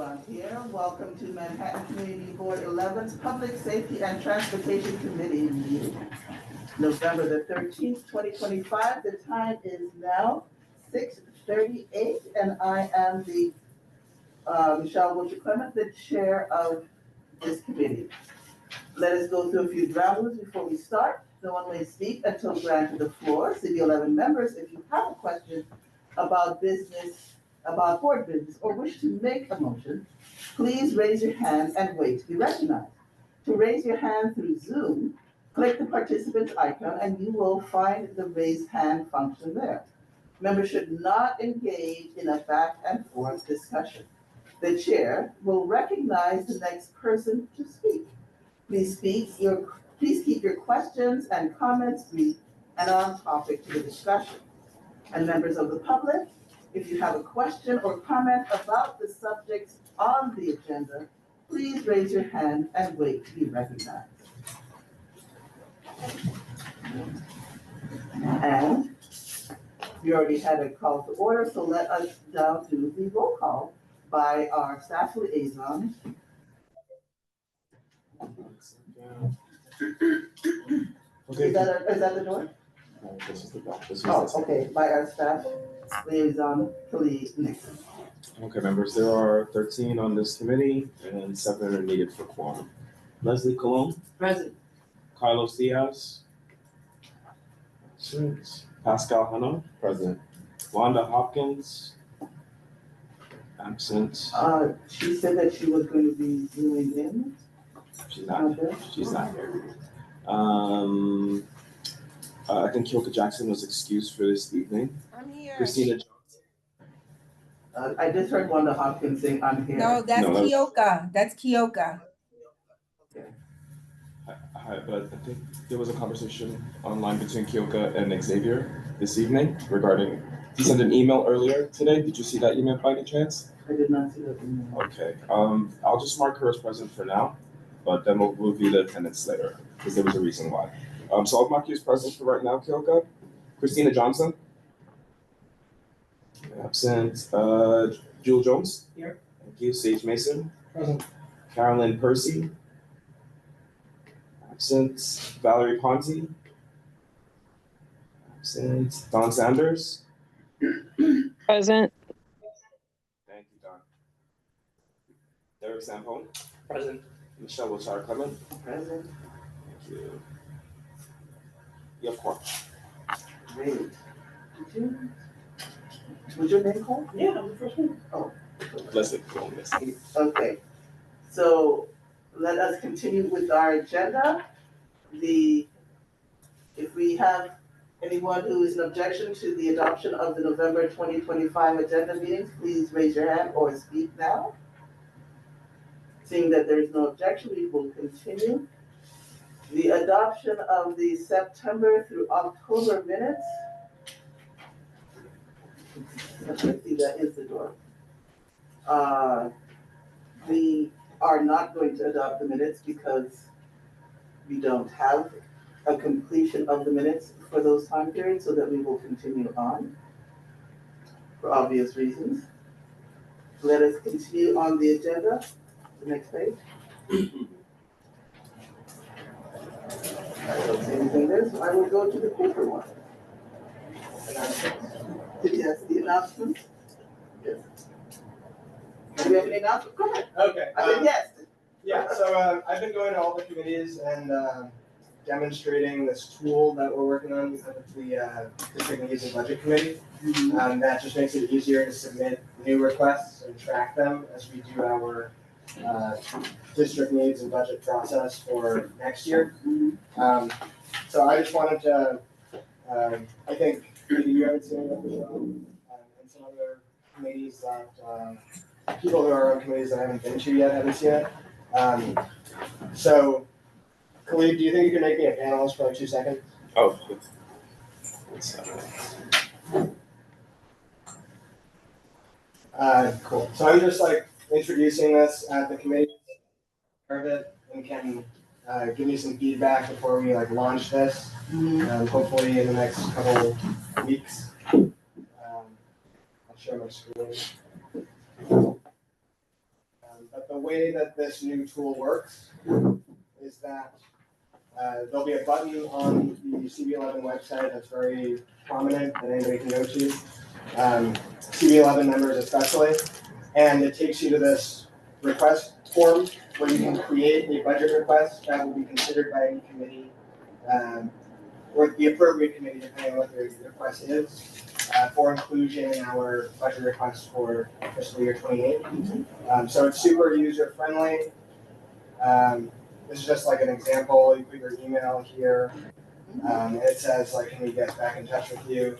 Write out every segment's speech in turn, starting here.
everyone here. Welcome to Manhattan Community Board 11's Public Safety and Transportation Committee meeting. November the 13th, 2025. The time is now 6:38, and I am the Michelle Wiltshire Clement, the chair of this committee. Let us go through a few ground rules before we start. No one may speak until granted the floor. City 11 members, if you have a question about business, about board business, or wish to make a motion, please raise your hand and wait to be recognized. To raise your hand through Zoom, click the participant icon and you will find the raise hand function there. Members should not engage in a back and forth discussion. The chair will recognize the next person to speak. Please keep your questions and comments brief and on topic to the discussion. And members of the public, if you have a question or comment about the subjects on the agenda, please raise your hand and wait to be recognized. And we already had a call to order, so let us now do the roll call by our staff liaison. Okay. Is that the door? No, this is the back. This is Oh, this. okay, by our staff liaison, Khalid Nixon. Okay, members, there are 13 on this committee and 7 are needed for quorum. Leslie Colon, Present. Carlos Diaz, Pascal Hano, present. Wanda Hopkins, absent. She said that she was going to be zooming in. She's not here. She's not here. I think Kyoka Jackson was excused for this evening. I'm here. Christina Johnson. I just heard Wanda Hopkins saying, I'm here. No, that's No, that was- Kyoka. That's Kyoka. Hi, but I think there was a conversation online between Kyoka and Xavier this evening regarding, he sent an email earlier today. Did you see that email by any chance? I did not see that email. Okay, I'll just mark her as present for now, but then we'll review the attendance later, because there was a reason why. So I'll mark you as present for right now, Kyoka. Christina Johnson? Absent. Jewel Jones? Here. Thank you. Sage Mason? Present. Carolyn Percy? Absent. Valerie Ponte? Absent. Don Sanders? Present. Thank you, Don. Derek Sampone? Present. Michelle Wiltshire Clement? Present. Thank you. You have quorum. Great. Was your name called? Yeah, I'm the first one. Leslie, go on this. Okay, so let us continue with our agenda. If we have anyone who is an objection to the adoption of the November 2025 agenda meetings, please raise your hand or speak now. Seeing that there is no objection, we will continue. The adoption of the September through October minutes. Let's see, that is the door. We are not going to adopt the minutes because we don't have a completion of the minutes for those time periods, so that we will continue on for obvious reasons. Let us continue on the agenda. The next page. I don't see anything there, so I will go to the paper one. Yes, the announcements? Yes. Do we have any announcements? Go ahead. Okay. I said yes. Yeah, so I've been going to all the committees and demonstrating this tool that we're working on with the District Needs and Budget Committee. That just makes it easier to submit new requests and track them as we do our district needs and budget process for next year. So I just wanted to, I think maybe you haven't seen it, Michelle, and some other committees that people who are on committees that I haven't been to yet haven't seen it. So, Khalid, do you think you can make me a panelist for like 2 seconds? Oh. Cool. So I'm just like introducing this at the committee of it and can give me some feedback before we like launch this. Hopefully in the next couple weeks. I'll share my screen. the way that this new tool works is that there'll be a button on the CB11 website that's very prominent that anybody can go to, CB11 members especially, and it takes you to this request form where you can create a budget request that will be considered by any committee, or the appropriate committee, depending on what the request is, for inclusion in our budget request for fiscal year 28. So it's super user friendly. This is just like an example. You put your email here, and it says like, can we get back in touch with you?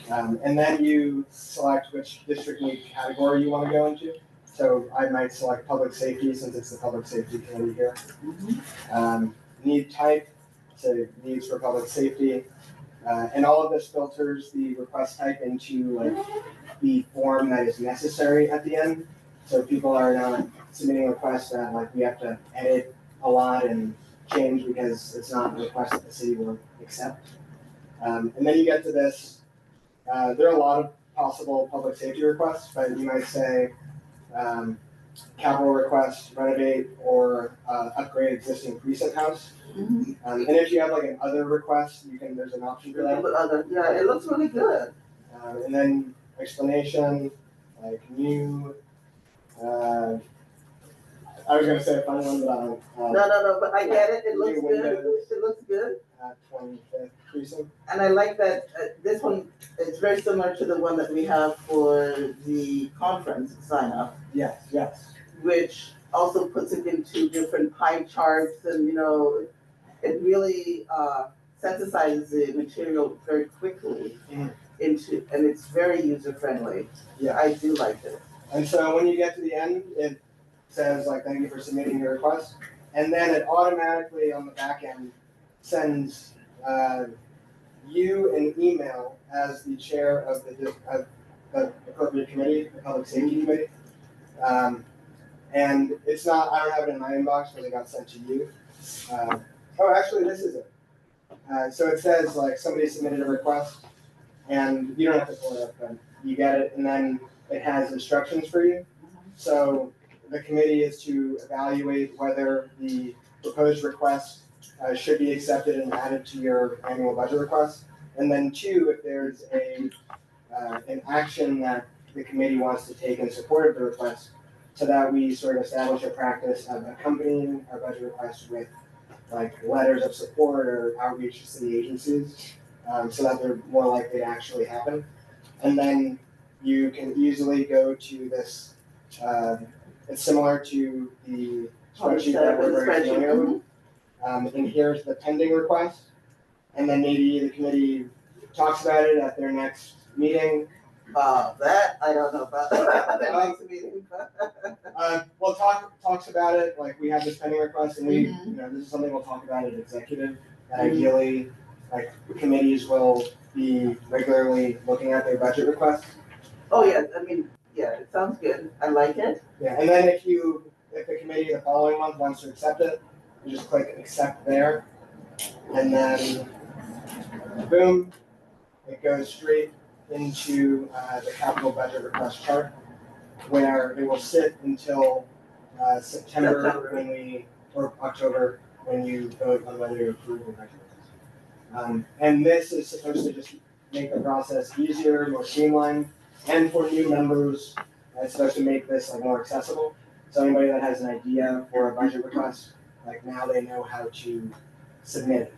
And then you select which district need category you want to go into. So I might select public safety since it's the public safety committee here. Need type, so needs for public safety. And all of this filters the request type into like the form that is necessary at the end. So people are not submitting requests that like we have to edit a lot and change because it's not a request that the city will accept. And then you get to this, there are a lot of possible public safety requests, but you might say capital request, renovate, or upgrade existing precinct house. And if you have like an other request, there's an option for that. Yeah, it looks really good. And then explanation, like new, I was gonna say a fun one, but No, but I get it. It looks new good. windows. It looks good. 25th precinct. And I like that this one, it's very similar to the one that we have for the conference sign up, Yes, which also puts it into different pie charts and, it really synthesizes the material very quickly Mhm. into, and it's very user friendly. Yeah. I do like it. And so when you get to the end, it says like, thank you for submitting your request. And then it automatically on the back end sends you an email as the chair of the appropriate committee, the public safety committee. And it's not, I don't have it in my inbox because it got sent to you. Oh, actually, this is it. So it says like somebody submitted a request and you don't have to pull it up, but you get it, and then it has instructions for you. So the committee is to evaluate whether the proposed request should be accepted and added to your annual budget request. And then two, if there's an action that the committee wants to take in support of the request, so that we sort of establish a practice of accompanying our budget requests with like letters of support or outreach to city agencies, so that they're more likely to actually happen. And then you can easily go to this, it's similar to the spreadsheet that we're very familiar with. And here's the pending request. And then maybe the committee talks about it at their next meeting. That I don't know about. The next meeting. Well, talks about it, like we have this pending request and we, this is something we'll talk about at executive. And ideally, like committees will be regularly looking at their budget requests. Oh, yeah, yeah, it sounds good. I like it. Yeah, and then if the committee the following month wants to accept it, you just click accept there. And then boom, it goes straight into the capital budget request chart where it will sit until September or October when you vote on whether to approve the budget request. And this is supposed to just make the process easier, more streamlined, and for new members, it's supposed to make this like more accessible. So anybody that has an idea for a budget request, like now they know how to submit it.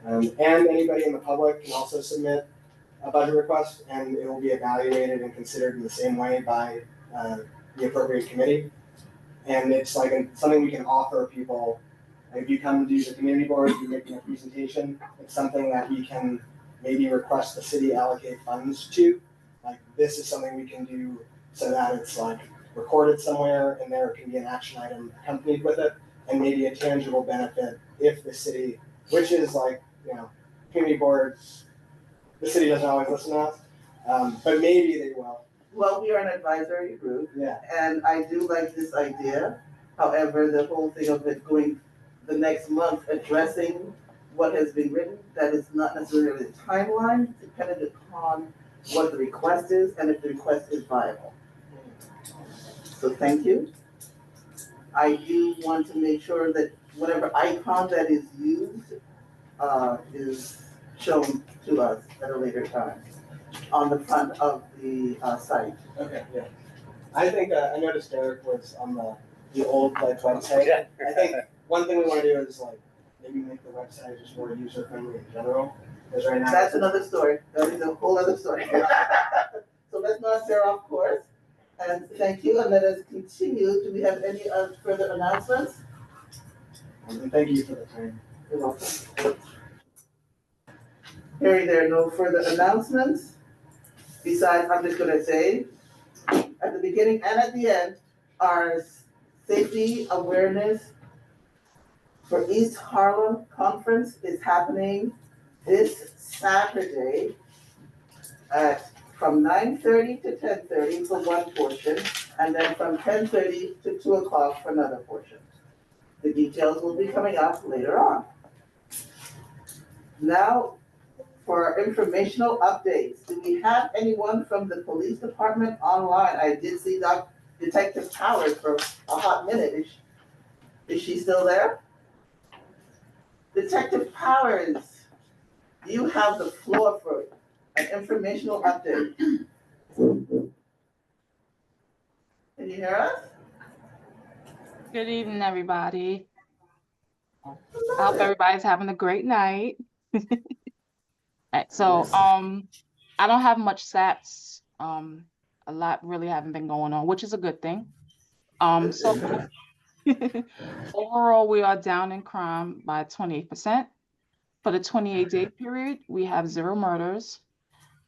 And anybody in the public can also submit a budget request, and it will be evaluated and considered in the same way by the appropriate committee. And it's like something we can offer people. Like if you come to the community board, you're making a presentation, it's something that we can maybe request the city allocate funds to. Like this is something we can do so that it's like recorded somewhere and there can be an action item accompanied with it and maybe a tangible benefit if the city, which is like, community boards, the city doesn't always listen to us, but maybe they will. Well, we are an advisory group. Yeah. And I do like this idea. However, the whole thing of it going the next month, addressing what has been written, that is not necessarily the timeline, dependent upon what the request is and if the request is viable. So thank you. I do want to make sure that whatever icon that is used is shown to us at a later time on the front of the site. Okay, yeah. I think, I noticed Derek was on the old like website. I think one thing we wanna do is like, maybe make the website just more user friendly in general, because right now. That's another story. That is a whole other story. So let's not veer off course. And thank you, and let us continue. Do we have any further announcements? And thank you for the time. You're welcome. Hearing there are no further announcements, besides, I'm just gonna say, at the beginning and at the end, our safety awareness for East Harlem Conference is happening this Saturday from 9:30 to 10:30 for one portion, and then from 10:30 to 2 o'clock for another portion. The details will be coming up later on. Now, for our informational updates, do we have anyone from the police department online? I did see Detective Powers for a hot minute. Is she still there? Detective Powers, you have the floor for an informational update. Can you hear us? Good evening, everybody. I hope everybody's having a great night. Alright, so I don't have much stats. A lot really haven't been going on, which is a good thing. So overall, we are down in crime by 28%. For the 28-day period, we have 0 murders.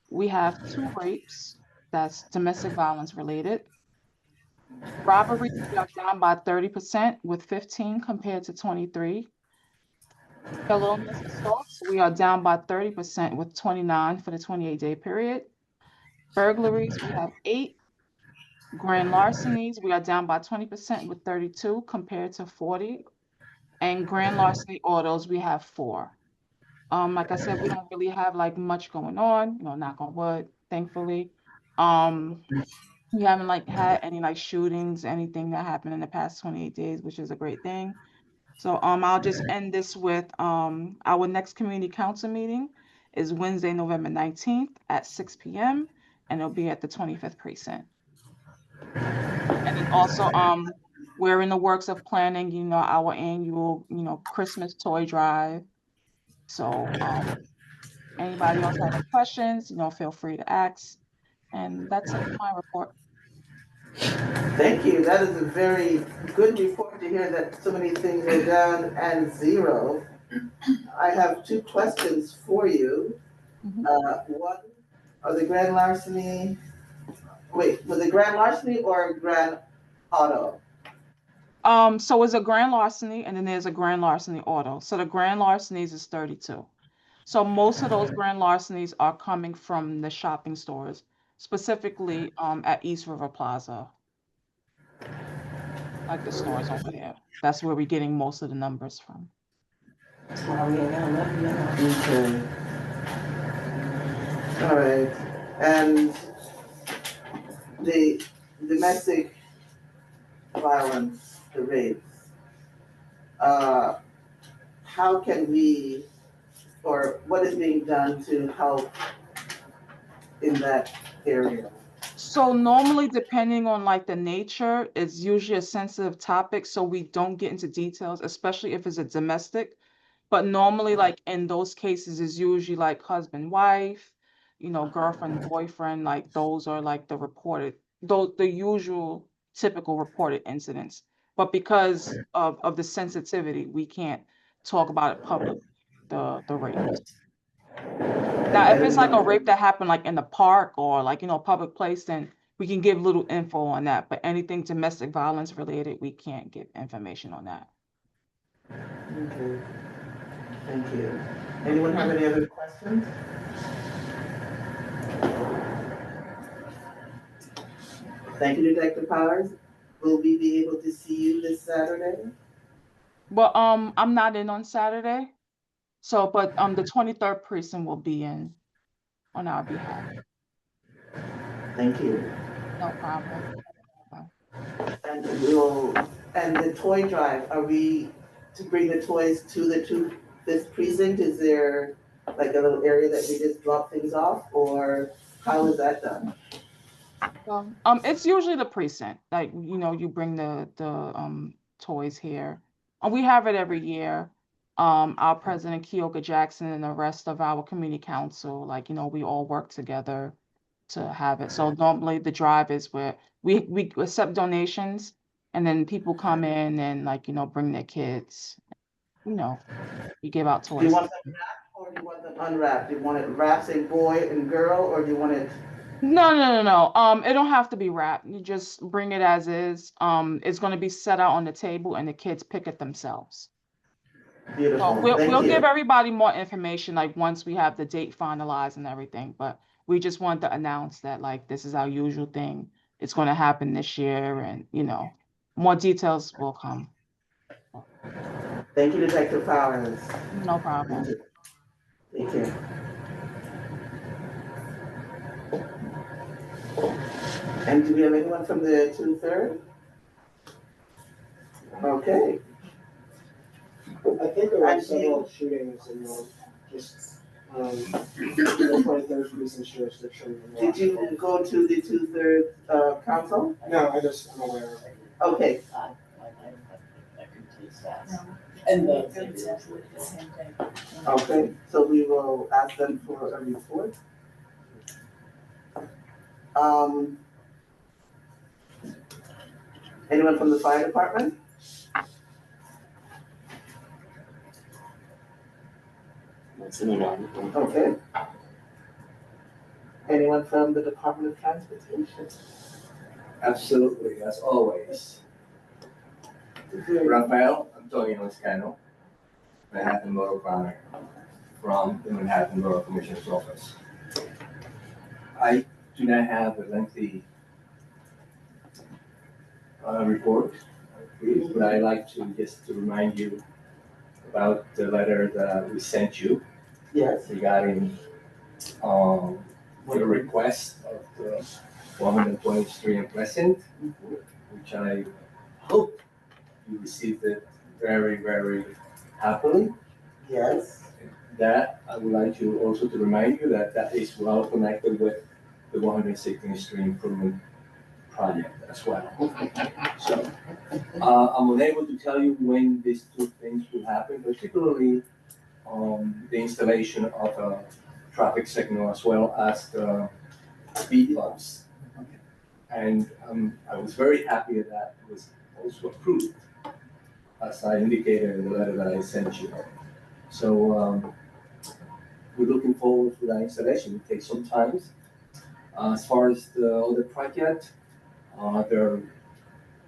We have 2 rapes, that's domestic violence related. Robberies, we are down by 30% with 15 compared to 23. Felonious assaults, we are down by 30% with 29 for the 28-day period. Burglaries, we have 8. Grand larcenies, we are down by 20% with 32 compared to 40. And grand larceny autos, we have 4. Like I said, we don't really have like much going on, knock on wood, thankfully. We haven't like had any like shootings, anything that happened in the past 28 days, which is a great thing. So I'll just end this with our next community council meeting is Wednesday, November 19th at 6 p.m. and it'll be at the 25th precinct. And then also we're in the works of planning, our annual, Christmas toy drive. So anybody else have any questions, feel free to ask. And that's it for my report. Thank you. That is a very good report to hear that so many things are down and 0. I have 2 questions for you. One, are the grand larceny, was it grand larceny or grand auto? So it's a grand larceny and then there's a grand larceny auto. So the grand larcenies is 32. So most of those grand larcenies are coming from the shopping stores, specifically at East River Plaza. Like the stores over there. That's where we're getting most of the numbers from. Okay. All right. And the domestic violence, the rapes, how can we, or what is being done to help in that area? So normally, depending on like the nature, it's usually a sensitive topic, so we don't get into details, especially if it's a domestic. But normally, like in those cases, it's usually like husband, wife, girlfriend, boyfriend, like those are like the usual typical reported incidents. But because of the sensitivity, we can't talk about it publicly, the rape. Now, if it's like a rape that happened like in the park or like, public place, then we can give little info on that. But anything domestic violence related, we can't give information on that. Okay. Thank you. Anyone have any other questions? Thank you, Detective Powers. Will we be able to see you this Saturday? Well, I'm not in on Saturday. So, but the 23rd precinct will be in on our behalf. Thank you. No problem. And we'll And the toy drive, are we to bring the toys to this precinct? Is there like a little area that we just drop things off, or how is that done? It's usually the precinct, like, you bring the toys here. And we have it every year. Our president, Keoka Jackson, and the rest of our community council, like, we all work together to have it. So normally the drive is where we accept donations, and then people come in and, like, bring their kids. We give out Do you toys. want them wrapped or do you want them unwrapped? Do you want it wrapped saying boy and girl, or do you want it? No. It don't have to be wrapped. You just bring it as is. It's gonna be set out on the table and the kids pick it themselves. So Beautiful, we'll thank give you. everybody more information, like, once we have the date finalized and everything, but we just want to announce that, like, this is our usual thing. It's gonna happen this year, and, more details will come. Thank you, Detective Powers. No problem. Thank you. And do we have anyone from the 2/3? Okay, I think there were several shootings in the 23rd precinct jurisdiction. did you go to the 2/3 council? No, I'm aware of it. Okay, And the. okay, so we will ask them for a report. Anyone from the fire department? Okay. Anyone from the Department of Transportation? Absolutely, as always. Rafael Antonio Escano, Manhattan Borough Planner from the Manhattan Borough Commissioner's Office. I do not have a lengthy report, but I'd like to just to remind you about the letter that we sent you Yes. regarding the request of the 120th Street and Pleasant, which I hope you received it very, very happily. Yes. That I would like to also to remind you that that is well connected with the 116th Street Improvement Project as well. So I'm unable to tell you when these two things will happen, particularly the installation of a traffic signal as well as the speed bumps. And I was very happy that was also approved, as I indicated in the letter that I sent you. So we're looking forward to that installation. It takes some time. As far as the other project, they're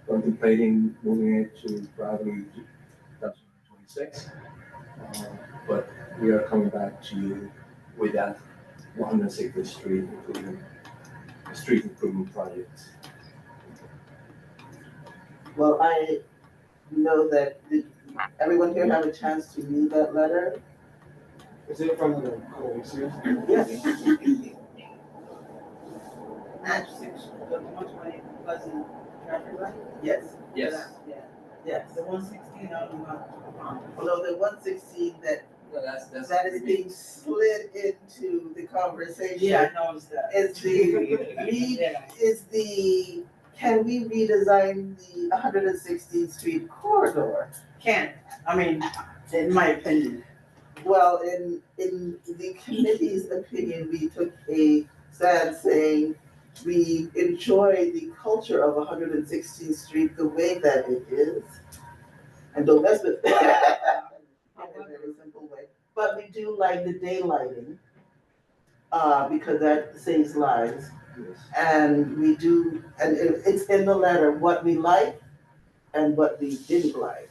contemplating moving it to probably 2026. But we are coming back to you with that 160th Street street improvement project. Well, I know that, did everyone here have a chance to read that letter? Is it from the police here? Yes. Match 6, the 120 Pleasant traffic light? Yes, Yes. Yeah, yes. the 116 out of Although the 116 that that is being slid into the conversation. Yeah, I noticed that. Is the, can we redesign the 116th Street corridor? Can't, I mean, in my opinion. Well, in the committee's opinion, we took a stand saying we enjoy the culture of 116th Street the way that it is. And don't mess with that. In a very simple way. But we do like the daylighting, because that saves lives. And we do, and it's in the letter, what we like and what we didn't like.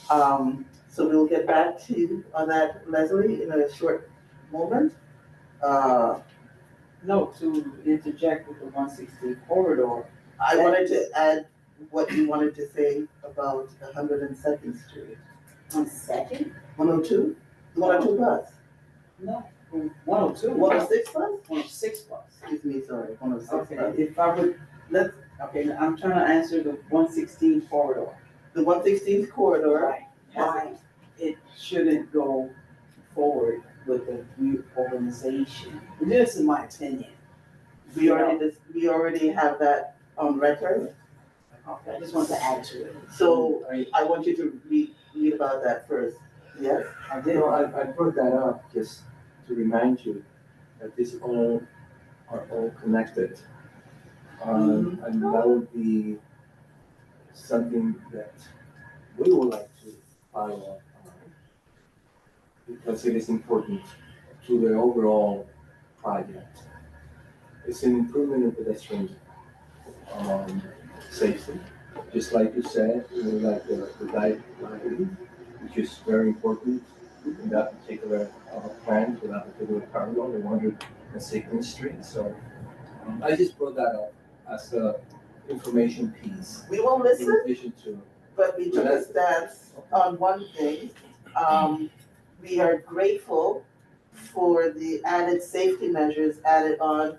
So we'll get back to you on that, Leslie, in a short moment. No, to interject with the 160 corridor. I wanted to add what you wanted to say about 102nd Street. 102? 102? 102 bus? No, 102. 106 bus? 106 bus. Excuse me, sorry, 106 Okay, bus. if I would, Okay, now I'm trying to answer the 116 corridor. The 116th corridor, Why it shouldn't go forward with the reorganization. This is my opinion. we already have that on record. Okay, I just want to add to it. So I want you to read about that first. Yes? I did. No, I brought that up just to remind you that these all are all connected. And that would be something that we would like to follow up on because it is important to the overall project. It's an improvement in pedestrian safety. Just like you said, you know, like the diet lighting, which is very important in that particular plan for that particular corridor, the 116th Street. So I just brought that up as a information piece. We won't miss In it, addition to, but we took a stance on one thing. We are grateful for the added safety measures added on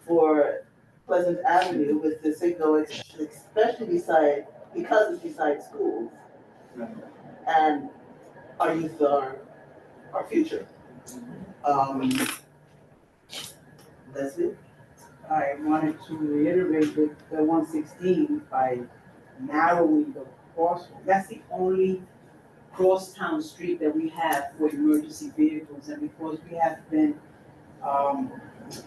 for Pleasant Avenue with the signal, especially because it's beside schools. And our youth are our future. Leslie? I wanted to reiterate that the 116 by narrowing the crosswalk. That's the only cross-town street that we have for emergency vehicles, and because we have been,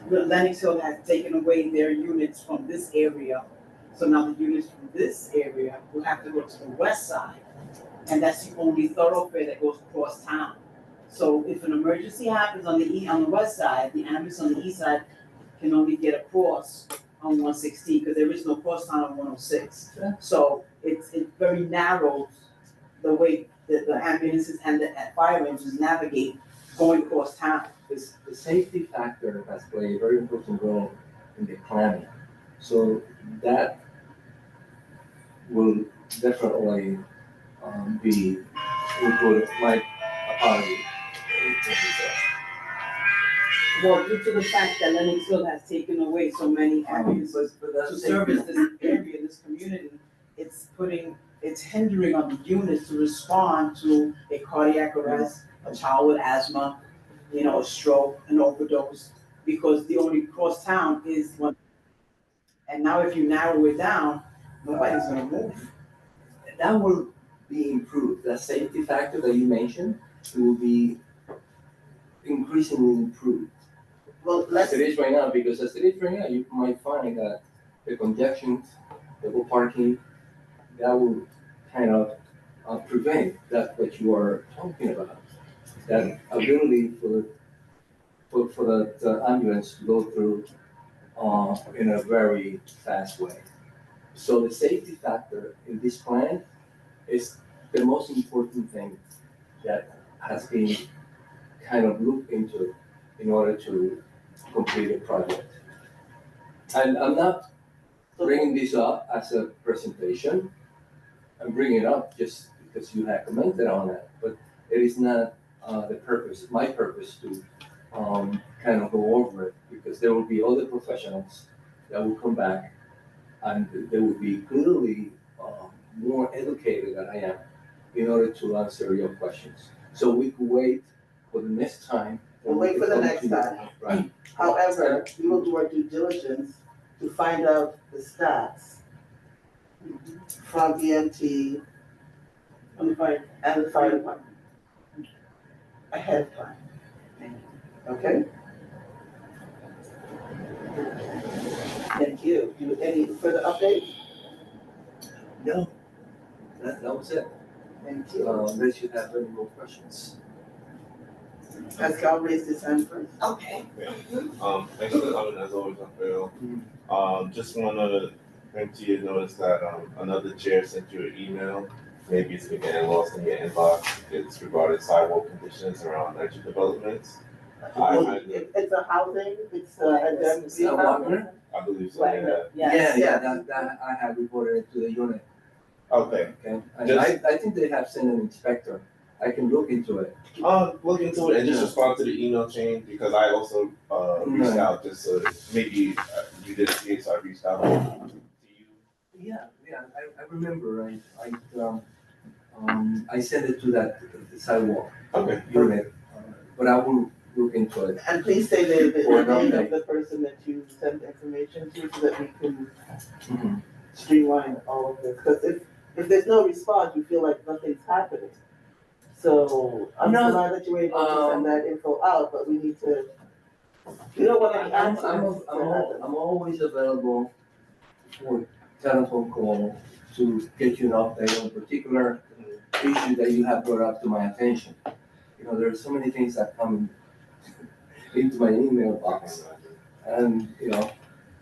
Lenox Hill has taken away their units from this area. So now the units from this area will have to go to the west side, and that's the only thoroughfare that goes across town. So if an emergency happens on the west side, the ambulance on the east side can only get across on 116, because there is no cross town on 106. Yeah. So it very narrows the way that the ambulances and the fire engines navigate going across town. the safety factor has played a very important role in the planning. So that will definitely be included. My apology. Well, due to the fact that Lenox Hill has taken away so many ambulances But that's to safety. service this area, this community, it's hindering on the units to respond to a cardiac arrest, a child with asthma, a stroke, an overdose, because the only cross town is one. And now if you narrow it down, nobody's gonna move. That will be improved. That safety factor that you mentioned will be increasingly improved. Well, As it is right now, because as it is right now, you might find that the congestion, the parking, that will kind of prevent that what you are talking about. That ability for the ambulance to go through in a very fast way. So the safety factor in this plan is the most important thing that has been kind of looked into in order to complete a project. And I'm not bringing this up as a presentation. I'm bringing it up just because you have commented on it, but it is not my purpose to kind of go over it, because there will be other professionals that will come back and they will be clearly more educated than I am in order to answer your questions. So we could wait for the next time. We'll wait for the next time. Right. However, we will do our due diligence to find out the stats from EMT On the fire. and the fire department ahead of time. Okay? Thank you. Any further updates? No, that was it. Thank you. Unless you have any more questions. Pascal raised his hand first. Okay. Thanks for coming as always, Rafael. Just wanna bring to your notice that, another chair sent you an email. Maybe it's been getting lost in your inbox. It's regarding sidewalk conditions around energy developments. It's a housing, it's a. It's a Wagner? I believe so, yeah. Yeah, that I have reported it to the unit, Okay, okay? And Just- I think they have sent an inspector. I can look into it. look into it and just respond to the email chain, because I also, reached Right. out just so maybe you didn't see it, so I reached out to Yeah, I remember, I sent it to that sidewalk Okay. unit, but I will look into it. And please say the Or not, name okay. of the person that you sent information to so that we can Mhm. streamline all of this. Because if there's no response, we feel like nothing's happening. So I'm No, glad that you were able to send that info out, but we need to, you don't want any I'm accidents to happen. I'm always available for telephone call to get you an update on particular issue that you have brought up to my attention. You know, there are so many things that come into my email box. And, you know,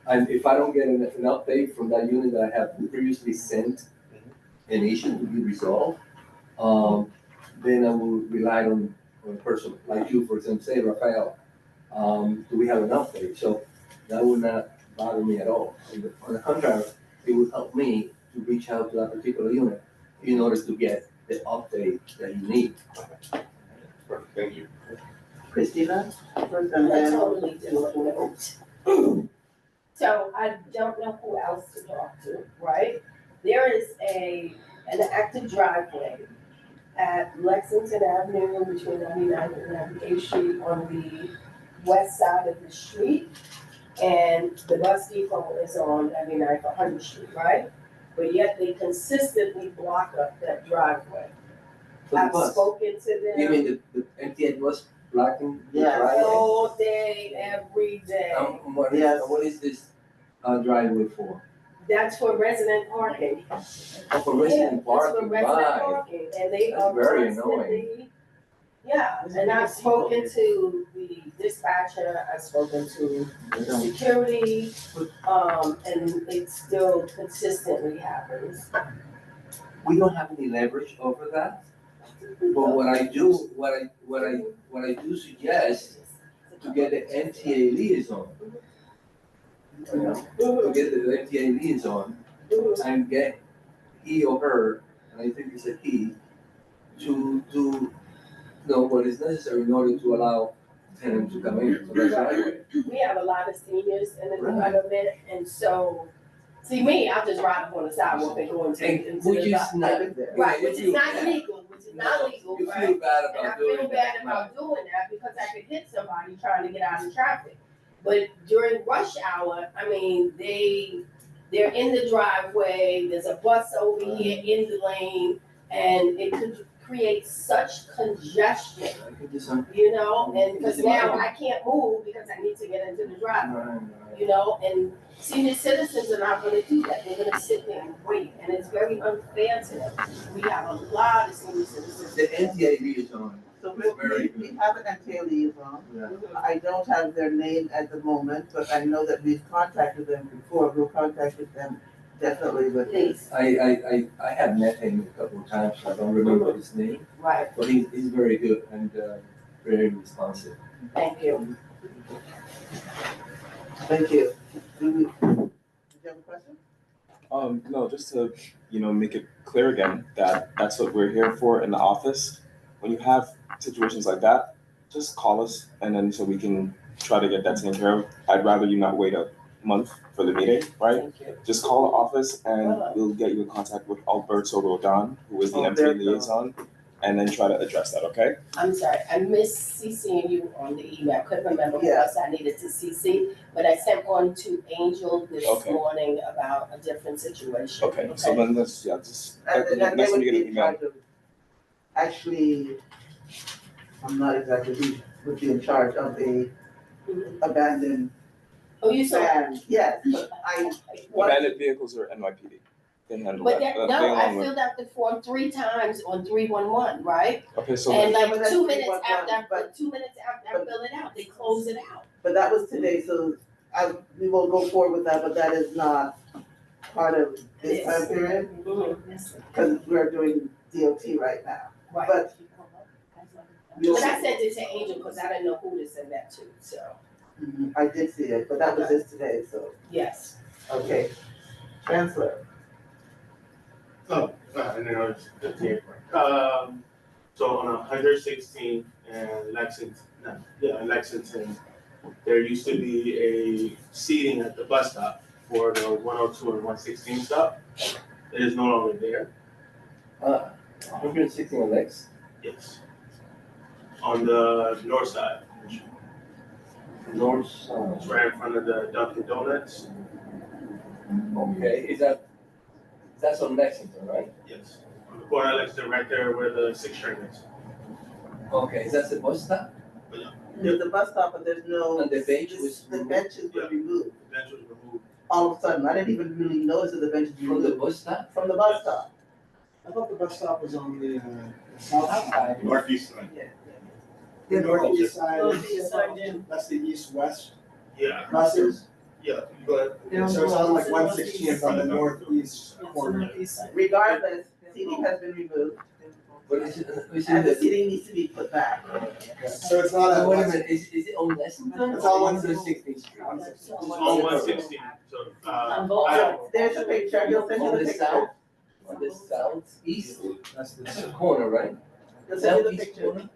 and if I don't get an update from that unit that I have previously sent an issue to be resolved, then I will rely on a person like you, for example, say, Rafael, do we have an update? So that would not bother me at all. On the contrary, it would help me to reach out to that particular unit in order to get the update that you need. Perfect, thank you. Christina, first and I then. totally do. So I don't know who else to talk to, right? There is an active driveway at Lexington Avenue between 99th and 98th Street on the west side of the street. And the bus depot is on 99th, 100th Street, right? But yet they consistently block up that driveway. For the I've bus, spoken to them. you mean the MTA bus blocking the Yeah. driveway? All day, every day. What is this driveway for? That's for resident parking. Oh, for resident It's parking, for resident right. parking, and they That's are very constantly. Yeah, and I've spoken to the dispatcher, I've spoken to security, and it still consistently happens. We don't have any leverage over that, but what I do suggest to get the MTA liaison, you know, to get the MTA liaison and get he or her, and I think it's a he, to know what is necessary in order to allow tenants to come in to the driveway. We have a lot of seniors in the Right. development, and so, see me, I'll just ride up on the sidewalk and go into And the. which is not, Right, which you is not feel bad. legal, You right? feel bad And I about doing that. feel bad about doing that because I could hit somebody trying to get out of traffic. But during rush hour, I mean, they're in the driveway, there's a bus over here in the lane, and it could create such congestion, I could do some- you know? And because now I can't move because I need to get into the driveway, you know? And senior citizens are not gonna do that, they're gonna sit there and wait, and it's very unfair to them. We have a lot of senior citizens. The NTA liaison, So Very we have an MTA liaison. yeah. I don't have their name at the moment, but I know that we've contacted them before. We'll contact them definitely with this. Please, I have met him a couple of times, I don't remember his name, right, but he's very good and very responsive. thank you. Thank you. Did you have a question? No, just to, make it clear again that that's what we're here for in the office. When you have situations like that, just call us and then so we can try to get that taken care of. I'd rather you not wait a month for the meeting, right? Thank you. Just call the office and we'll get you in contact with Alberto Rodon, who is the MTA Alberto. liaison, and then try to address that, okay? I'm sorry, I missed CCing you on the email, couldn't remember who Yeah. else I needed to CC, but I sent one to Angel this Okay. morning about a different situation. Okay, so then let's, just, And they next time would you be get an in email. charge of, actually, I'm not exactly who would be in charge of the Mhm. abandoned Oh, you saw, van. Yes, but Abandoned vehicles or NYPD, they handle but that. that, They no, I along with- filled out the form 3 times on 311, right? Okay, so And but like that's 2 minutes 311, after, but- 2 minutes after I fill it out, they close it out. But that was today, so we will go forward with that, but that is not part of this time period, because we're doing DOT right now. Right. But we'll, But I sent it to Angel because I didn't know who to send that to, so, I did see it, but that was just today, so, yes. okay. Chancellor, Oh, I know it's the tape. So on 116th and Lexington, there used to be a seating at the bus stop. for the 102 and 116 stop. It is no longer there. 116 on Lex. Yes. On the north side, North it's side. right in front of the Dunkin' Donuts. Okay, that's on Lexington, right? Yes. On the corner of Lexington, right there where the 6 train is. Okay, is that the bus stop? There's a bus stop, but there's no. And the bench was The removed? benches were removed. The bench was removed. All of a sudden, I didn't even really notice that the benches were From the removed. bus stop? From the bus stop. I thought the bus stop was on the south side. Northeast side. The northeast side, Northeast side, yeah. that's the east-west Yeah. buses. Yeah, but So it's on like 116 from the northeast corner. Regardless, seating has been removed But is it and the the? seating needs to be put back. So it's not So wait a a. minute, is it on Lexington? It's on or 116th. Street? it's on 116. So I don't. There's a picture, he'll send you On the the picture. south, on the southeast, That's that's the corner, right? He'll send you the Southeast picture. corner?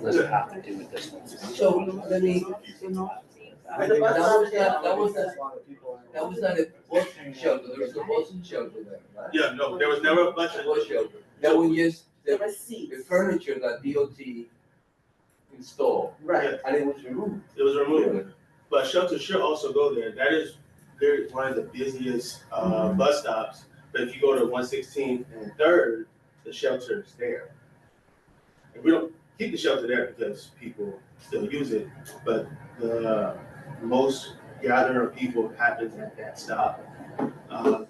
Does it have to do with this one? So, let me, Where the bus stop is. that was not a bus shelter, there was a bus shelter there, right? Yeah, no, there was never a bunch A of. bus shelter, that was just There the were seats, furniture that DOT installed, right. and it was removed. It was removed. But shelters should also go there. That is one of the busiest bus stops. But if you go to 116 and 3rd, the shelter is there. And we don't keep the shelter there because people still use it, but the most gathering of people happens at that stop.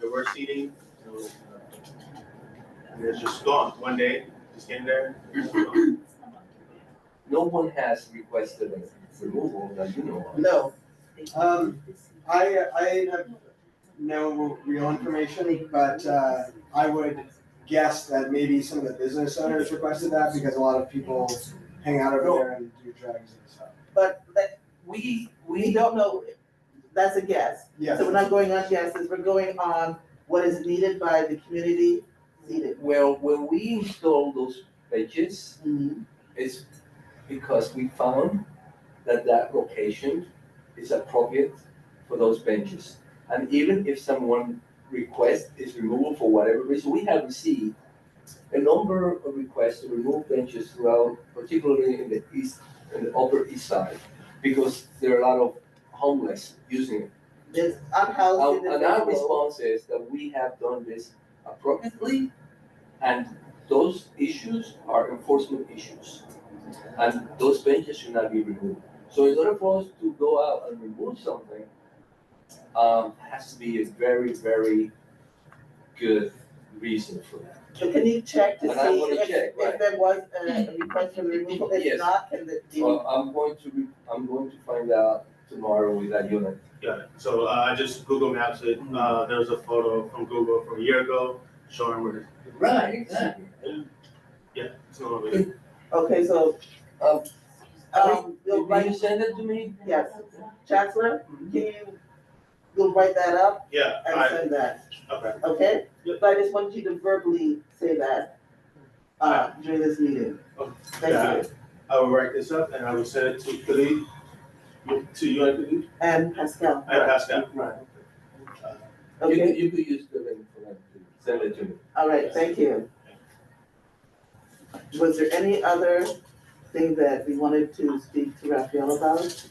There were seating, and it's just gone. One day, just came there, it's gone. No one has requested a removal that you know of. No, I have no real information, but I would guess that maybe some of the business owners requested that because a lot of people hang out over there and do drugs and stuff. but that, We we don't know, that's a guess. Yeah. So we're not going on guesses, we're going on what is needed by the community seated. Well, when we installed those benches, Mhm. it's because we found that that location is appropriate for those benches. And even if someone requests its removal for whatever reason, we have received a number of requests to remove benches throughout, particularly in the upper east side, because there are a lot of homeless using it. There's unhoused And our individuals. response is that we have done this appropriately, and those issues are enforcement issues. And those benches should not be removed. So in order for us to go out and remove something, has to be a very, very good reason for that. So can you check to And I see wanna check, if right. there was a request for the removal? If Yes. not, can the, Well, I'm going to find out tomorrow with that unit. Yeah, so I just Google Maps it. There's a photo from Google from a year ago showing where. Right, exactly. Yeah, it's no longer there. okay, so, Um, you'll Will write, you send it to me? yes, Chancellor, you'll write that up Yeah, and send that, okay. okay? Yep. But I just wanted you to verbally say that, during this meeting. Okay. Thank Yeah. you. I will write this up and I will send it to Khalid, to you and Khalid, And Pascal. and Pascal. Right. Okay, You could use the link for that, to send it to me. all right, thank you. Was there any other thing that we wanted to speak to Raphael about?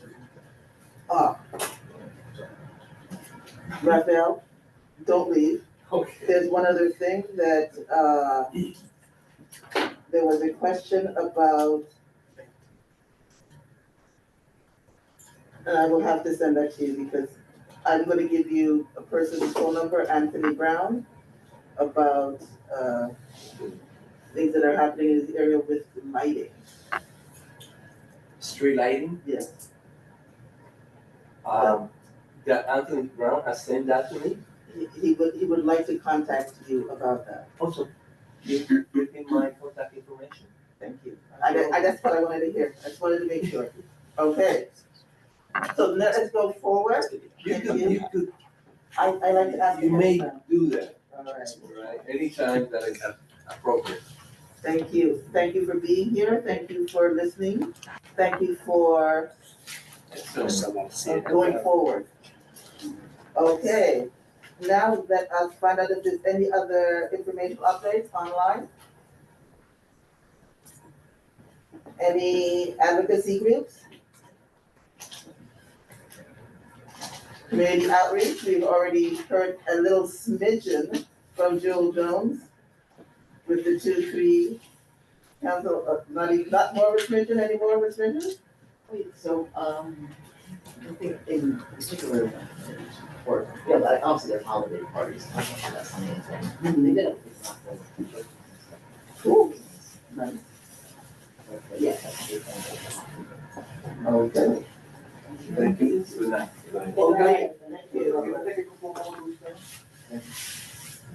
Raphael, don't leave. Okay. There's one other thing that, there was a question about, and I will have to send that to you because I'm gonna give you a person's phone number, Anthony Brown, about, things that are happening in this area with lighting. Street lighting, Yes, that Anthony Brown has sent that to me. he would like to contact you about that. Also, you give him my contact information. Thank you. That's what I wanted to hear. I just wanted to make sure. Okay. So now let's go forward. You could, I like to ask. you may do that, All right. right, anytime that is appropriate. Thank you. Thank you for being here. Thank you for listening. Thank you for Just I want to see it. going forward. Okay, now that I'll find out if there's any other informational updates online. Any advocacy groups? Community outreach, we've already heard a little smidgen from Joel Jones with the 2-3 council, not more of a smidgen, any more of a smidgen? Wait, so, I think in particular, or, yeah, like, obviously there's holiday parties, that's the main thing. They did it. Cool. Nice. Yeah, that's the thing. Okay. Thank you. Good night. Okay.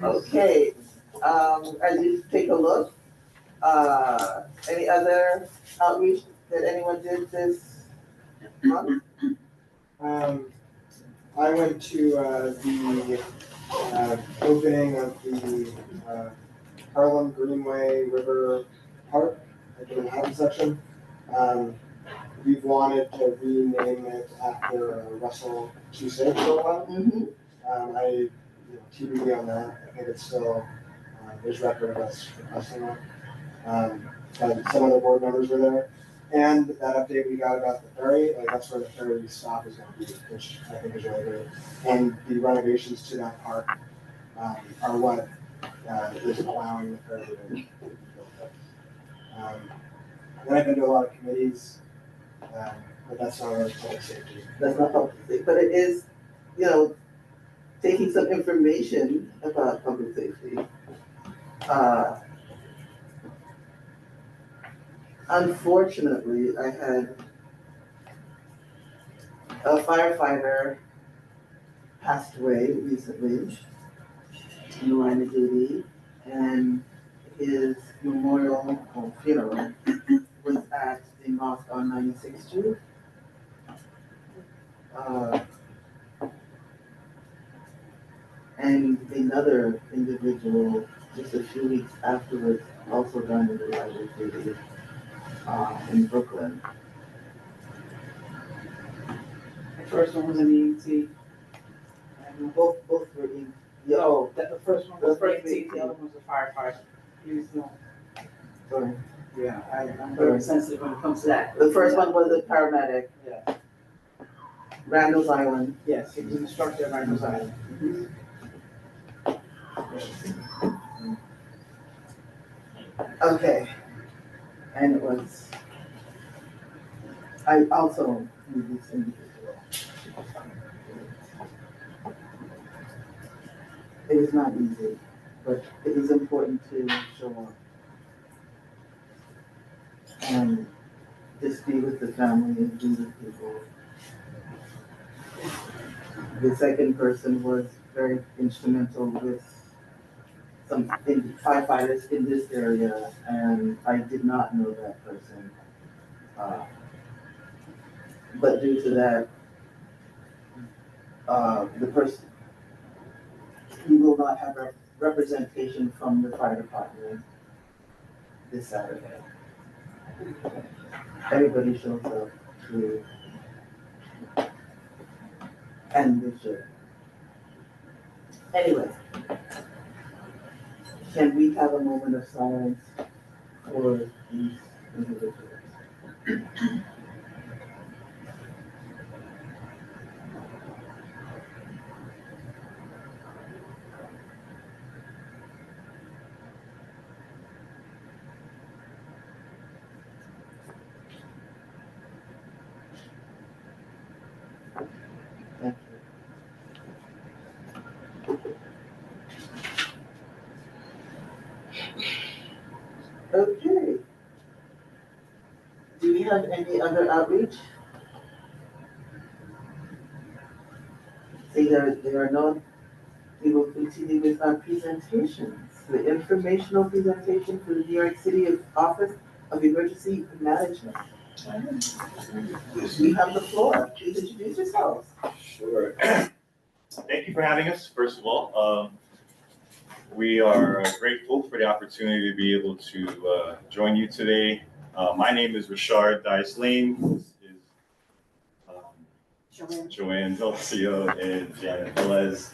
Okay, as you take a look, any other outreach that anyone did this month? I went to the opening of the Harlem Greenway River Park at the Manhattan section. We've wanted to rename it after Russell Chusett for a while. I, TBD on that. I think it's still, there's record of us requesting it. But some of the board members were there. And that update we got about the ferry, like that's where the ferry stop is gonna be, which I think is really great. And the renovations to that park are what is allowing the ferry to be built up. And then I've been to a lot of committees, but that's not really public safety. That's not public safety, but it is, taking some information about public safety. Unfortunately, I had a firefighter passed away recently in the line of duty, and his memorial or funeral was at the mosque on 96th Street. And another individual, just a few weeks afterwards, also died in the line of duty in Brooklyn. The first one was an EMT. And both were in, The first one was The first EMT, the other one was a firefighter. He was the, sorry. yeah, I'm very sensitive when it comes to that. The first one was a paramedic, Yeah, Randall's Island. yes, he was an instructor at Randall's Island. Okay. And it was, I also knew this individual. It is not easy, but it is important to show up. And just be with the family and be with people. The second person was very instrumental with some firefighters in this area, and I did not know that person. But due to that, the person, he will not have representation from the fire department this Saturday. Everybody shows up to, and they should. Anyway, can we have a moment of silence for these individuals? Thank you. Okay. Do we have any other outreach? See, there are no, we will continue with our presentations. The informational presentation for the New York City Office of Emergency Management. You have the floor. Please introduce yourselves. Sure. Thank you for having us, first of all. We are grateful for the opportunity to be able to join you today. My name is Rashard Dice Lane. This is Joanne Delcio, and Janet Velez.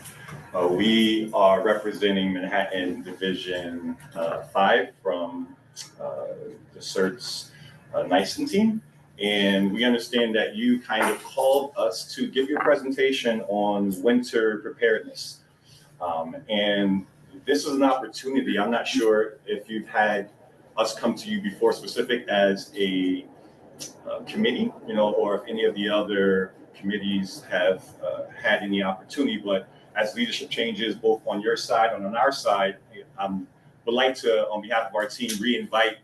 We are representing Manhattan Division 5 from the CERT's NICEN team. And we understand that you kind of called us to give your presentation on winter preparedness. And this is an opportunity. I'm not sure if you've had us come to you before specific as a committee, or if any of the other committees have had any opportunity, but as leadership changes both on your side and on our side, would like to, on behalf of our team, re-invite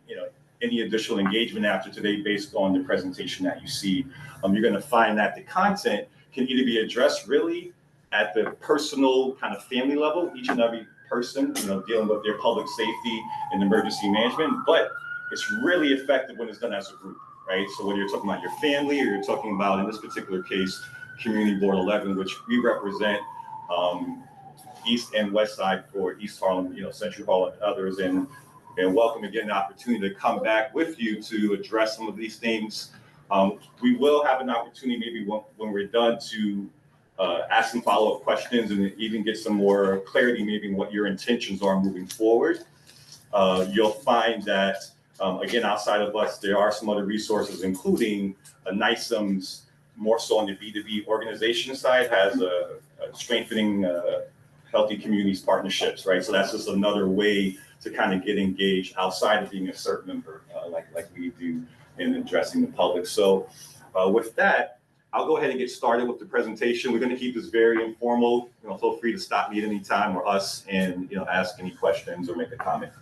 any additional engagement after today based on the presentation that you see. You're going to find that the content can either be addressed really at the personal kind of family level, each and every person, dealing with their public safety and emergency management, but it's really effective when it's done as a group, right? So whether you're talking about your family or you're talking about, in this particular case, Community Board 11, which we represent East and West Side for East Harlem, Century Hall and others, and welcome again the opportunity to come back with you to address some of these things. We will have an opportunity maybe when we're done to ask some follow-up questions and even get some more clarity maybe in what your intentions are moving forward. You'll find that, again, outside of us, there are some other resources, including NICEM's, more so on the B2B organization side, has a strengthening healthy communities partnerships, right? So that's just another way to kind of get engaged outside of being a CERT member, like we do in addressing the public. So with that, I'll go ahead and get started with the presentation. We're going to keep this very informal. Feel free to stop me at any time or us and ask any questions or make a comment.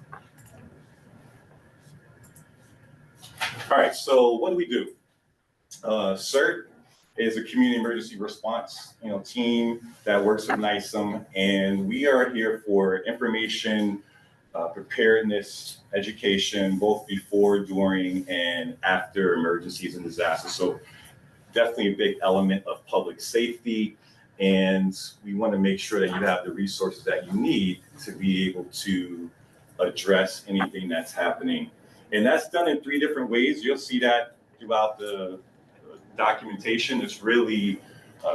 All right, so what do we do? CERT is a community emergency response team that works with NICEM, and we are here for information, preparedness, education, both before, during, and after emergencies and disasters. So definitely a big element of public safety, and we want to make sure that you have the resources that you need to be able to address anything that's happening. And that's done in 3 different ways. You'll see that throughout the documentation. It's really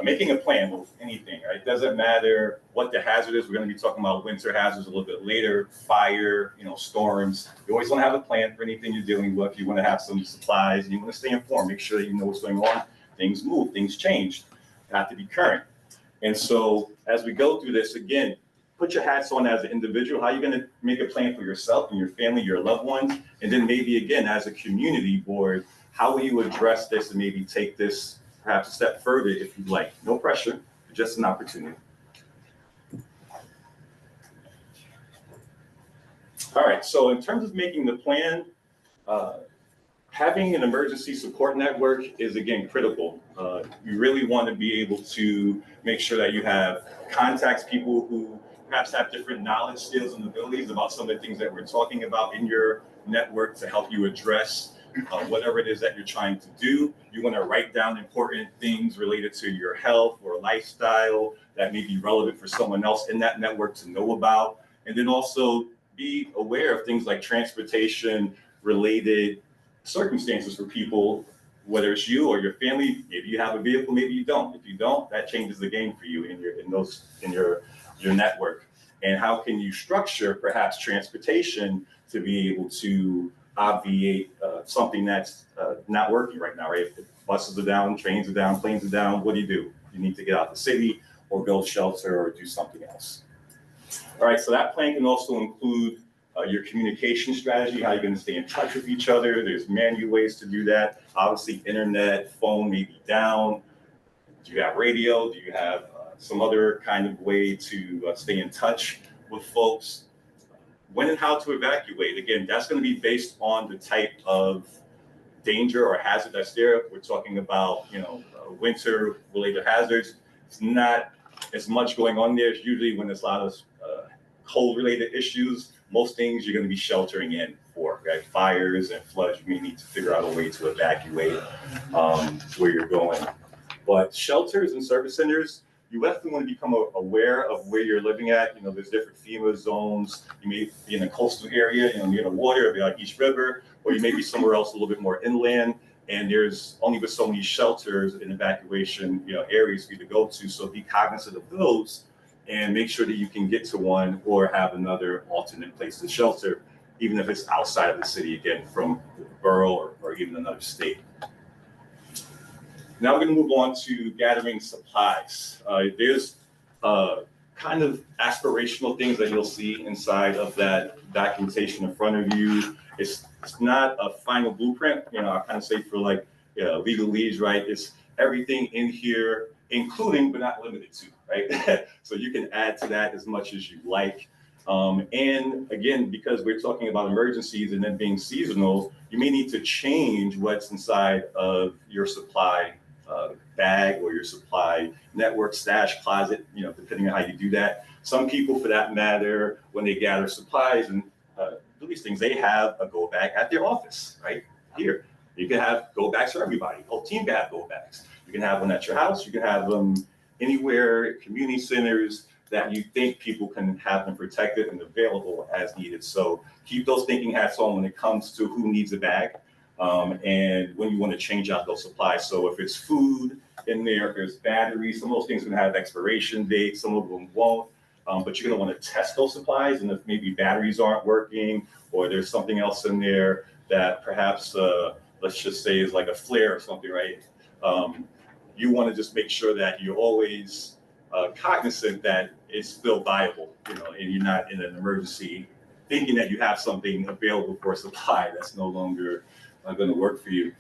making a plan with anything, right? It doesn't matter what the hazard is. We're going to be talking about winter hazards a little bit later, fire, storms. You always want to have a plan for anything you're dealing with. You want to have some supplies and you want to stay informed, make sure that you know what's going on. Things move, things change. You have to be current. And so as we go through this, again, put your hats on as an individual. How are you going to make a plan for yourself and your family, your loved ones? And then maybe, again, as a community board, how will you address this and maybe take this perhaps a step further if you'd like? No pressure, just an opportunity. All right, so in terms of making the plan, having an emergency support network is, again, critical. You really want to be able to make sure that you have contacts, people who perhaps have different knowledge, skills, and abilities about some of the things that we're talking about in your network to help you address whatever it is that you're trying to do. You want to write down important things related to your health or lifestyle that may be relevant for someone else in that network to know about. And then also be aware of things like transportation related circumstances for people, whether it's you or your family. Maybe you have a vehicle, maybe you don't. If you don't, that changes the game for you in your network. And how can you structure perhaps transportation to be able to obviate something that's not working right now, right? If the buses are down, trains are down, planes are down, what do? You need to get out of the city or build shelter or do something else. All right, so that plan can also include your communication strategy, how you're going to stay in touch with each other. There's manual ways to do that. Obviously, internet, phone may be down. Do you have radio? Do you have some other kind of way to stay in touch with folks? When and how to evacuate. Again, that's going to be based on the type of danger or hazard that's there. We're talking about, winter-related hazards. It's not as much going on there. It's usually when there's a lot of cold-related issues. Most things you're going to be sheltering in for, right? Fires and floods, you may need to figure out a way to evacuate where you're going. But shelters and service centers, you definitely want to become aware of where you're living at. There's different FEMA zones. You may be in a coastal area, near the water, like East River, or you may be somewhere else a little bit more inland. And there's only but so many shelters and evacuation, areas for you to go to. So be cognizant of those and make sure that you can get to one or have another alternate place to shelter, even if it's outside of the city, again, from the borough or even another state. Now we're going to move on to gathering supplies. There's kind of aspirational things that you'll see inside of that documentation in front of you. It's not a final blueprint, I kind of say for like legalese, right? It's everything in here, including but not limited to, right? So you can add to that as much as you like. And again, because we're talking about emergencies and then being seasonal, you may need to change what's inside of your supply bag or your supply network stash closet, depending on how you do that. Some people, for that matter, when they gather supplies and do these things, they have a go bag at their office, right here. You can have go bags for everybody. The whole team can have go bags. You can have one at your house. You can have them anywhere, community centers that you think people can have them protected and available as needed. So keep those thinking hats on when it comes to who needs a bag. And when you want to change out those supplies. So if it's food in there, if there's batteries, some of those things can have expiration dates, some of them won't. But you're going to want to test those supplies, and if maybe batteries aren't working or there's something else in there that perhaps, let's just say is like a flare or something, right? You want to just make sure that you're always cognizant that it's still viable, and you're not in an emergency thinking that you have something available for a supply that's no longer going to work for you.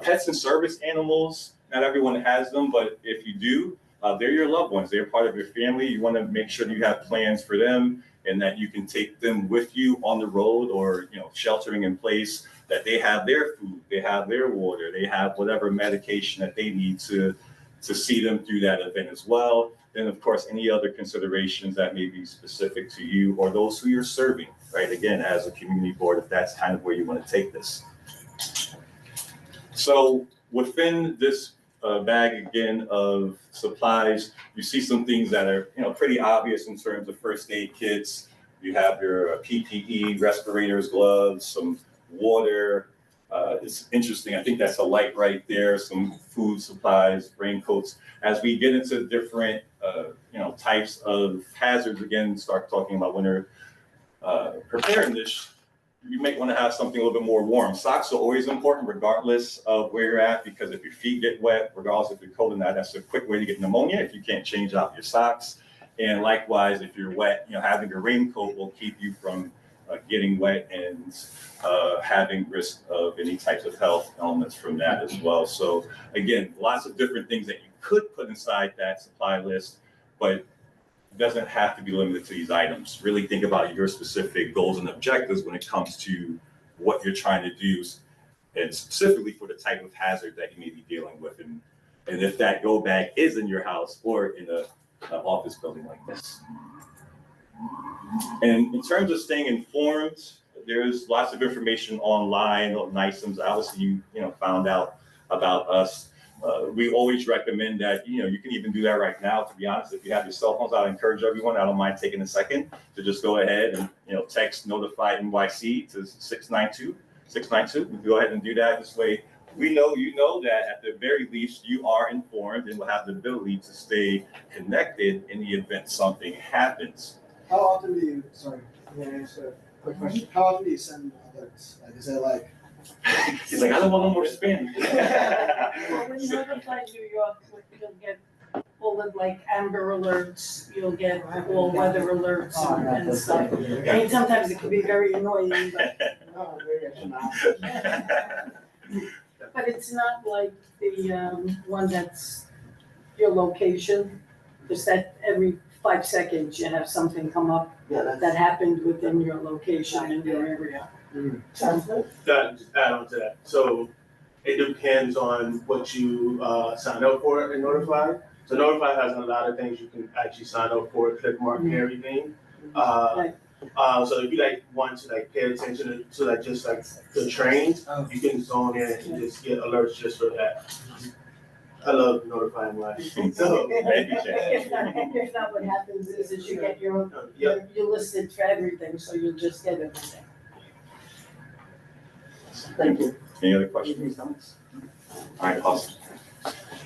Pets and service animals, not everyone has them, but if you do, they're your loved ones. They're part of your family. You want to make sure that you have plans for them and that you can take them with you on the road or, sheltering in place, that they have their food, they have their water, they have whatever medication that they need to see them through that event as well. Then, of course, any other considerations that may be specific to you or those who you're serving, right? Again, as a community board, if that's kind of where you want to take this. So within this bag, again, of supplies, you see some things that are, pretty obvious in terms of first aid kits. You have your PPE, respirators, gloves, some water. It's interesting. I think that's a light right there, some food supplies, raincoats. As we get into different, types of hazards, again, start talking about winter preparedness, you might want to have something a little bit more warm. Socks are always important regardless of where you're at, because if your feet get wet, regardless if you're cold or not, that's a quick way to get pneumonia if you can't change out your socks. And likewise, if you're wet, having a raincoat will keep you from getting wet and having risk of any types of health elements from that as well. So again, lots of different things that you could put inside that supply list, but it doesn't have to be limited to these items. Really think about your specific goals and objectives when it comes to what you're trying to do, and specifically for the type of hazard that you may be dealing with. And if that go bag is in your house or in an office building like this. And in terms of staying informed, there's lots of information online on NISMS. Obviously, you found out about us. We always recommend that, you can even do that right now, to be honest. If you have your cell phones, I encourage everyone, I don't mind taking a second to just go ahead and, text Notify NYC to 692. You can go ahead and do that. This way, we know you know that at the very least you are informed and will have the ability to stay connected in the event something happens. How often do you, sorry, may I answer a quick question? How often do you send alerts? Like, is it like? He's like, I don't want no more spam. Well, when you notify New York, you'll get all of like Amber alerts, you'll get all weather alerts and stuff. I mean, sometimes it can be very annoying, but. Oh, maybe I should not. But it's not like the one that's your location, just that every 5 seconds you have something come up that happened within your location in your area. That, just add on to that. So it depends on what you sign up for in Notify. So Notify has a lot of things you can actually sign up for, click mark and everything. So if you want to pay attention to just the trains, you can zone in and just get alerts just for that. I love notifying life. So If not, what happens is you get you're listed for everything, so you'll just get everything. Thank you. Any other questions, comments? All right, awesome.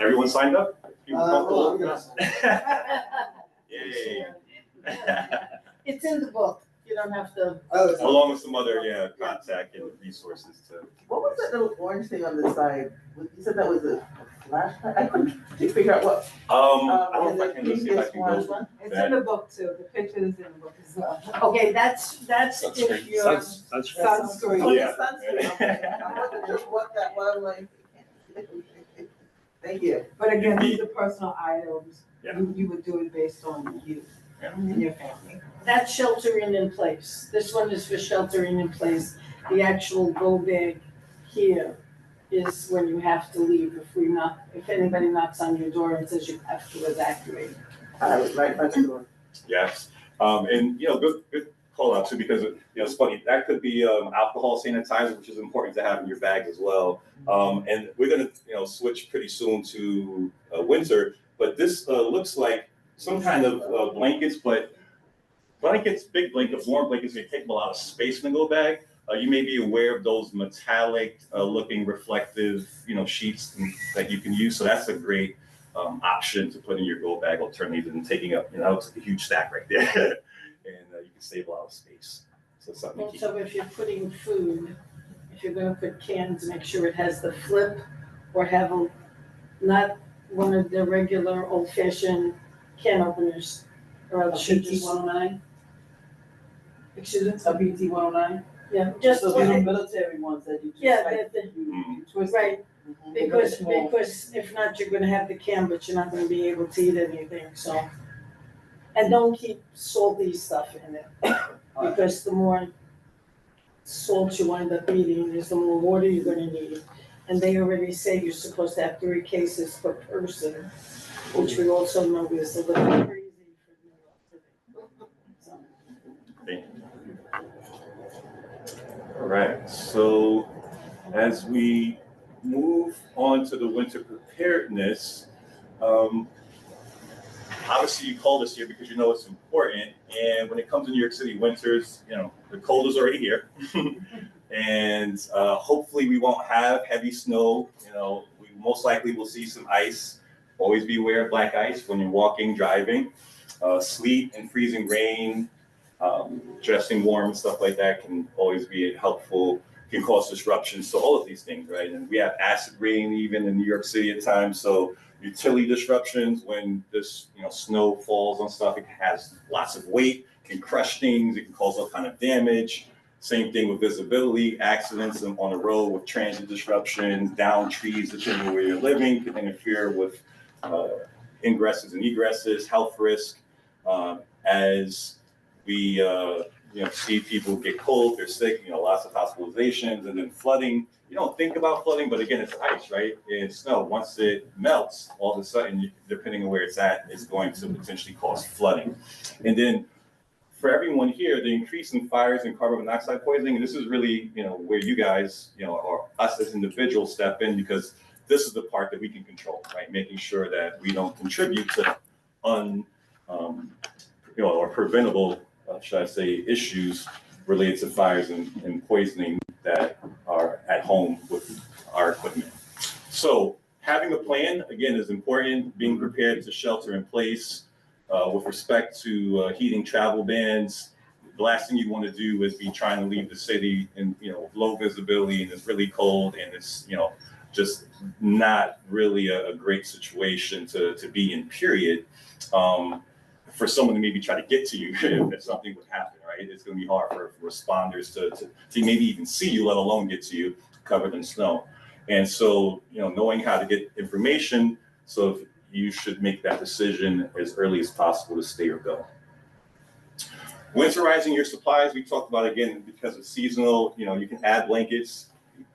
Everyone signed up? People Well, I'm comfortable? gonna Yay. It's in the book, you don't have to. Along with some other, yeah, contact and resources to. What was that little orange thing on the side? You said that was a flashlight? I couldn't figure out what. I don't in know the if I can go see if I can previous go. one. It's in the book too, the picture is in the book as well. Okay, that's if you're sunscreen. Oh, Yeah. the sunscreen, okay. I wasn't sure what that was, like. Thank you. But again, these are personal items, Yeah. you would do it based on you Yeah. and your family. That's sheltering in place, this one is for sheltering in place. The actual go bag here is when you have to leave, if anybody knocks on your door and says you have to evacuate. I was right by the door. Yes, and good call out too, because it's funny, that could be alcohol sanitizer, which is important to have in your bag as well. And we're gonna switch pretty soon to winter, but this looks like some kind of blankets, but blankets, big blankets, warm blankets, they take up a lot of space in the go bag. You may be aware of those metallic looking reflective sheets that you can use, so that's a great option to put in your go bag alternative than taking up, it's like a huge stack right there. And you can save a lot of space. So it's something to keep. Also, if you're putting food, if you're gonna put cans, make sure it has the flip or have not one of the regular old fashioned can openers. Or else you BT just, 109, excuse me? a BT 109. Yeah, just, So these are military ones that you just yeah, like, the- you twist. right, Mhm. because Small. if not, you're gonna have the can, but you're not gonna be able to eat anything, so. And don't keep salty stuff in it, because the more salt you wind up eating, is the more water you're gonna need. And they already say you're supposed to have 3 cases per person, which we also know is a little crazy for New York City. So, Thank you. All right, so as we move on to the winter preparedness, obviously you called us here because you know it's important. And when it comes to New York City winters, the cold is already here. And hopefully we won't have heavy snow. We most likely will see some ice. Always be aware of black ice when you're walking, driving. Sleet and freezing rain, dressing warm and stuff like that can always be helpful, can cause disruptions. So all of these things, right? And we have acid rain even in New York City at times. So utility disruptions when this snow falls on stuff, it has lots of weight, can crush things, it can cause all kind of damage. Same thing with visibility, accidents on the road with transit disruptions, down trees, depending on where you're living, can interfere with ingresses and egresses, health risk. As we see people get cold, they're sick, lots of hospitalizations, and then flooding. You don't think about flooding, but again, it's ice, right? It's snow. Once it melts, all of a sudden, depending on where it's at, it's going to potentially cause flooding. And then for everyone here, the increase in fires and carbon monoxide poisoning, and this is really, where you guys, or us as individuals step in, because this is the part that we can control, right? Making sure that we don't contribute to or preventable, should I say, issues related to fires and poisoning that are at home with our equipment. So having a plan, again, is important. Being prepared to shelter in place with respect to heating travel bans. The last thing you want to do is be trying to leave the city in low visibility and it's really cold and it's just not really a great situation to be in, period. For someone to maybe try to get to you if something would happen, right? It's going to be hard for responders to maybe even see you, let alone get to you covered in snow. And so, knowing how to get information, so you should make that decision as early as possible to stay or go. Winterizing your supplies, we talked about again, because it's seasonal, you can add blankets,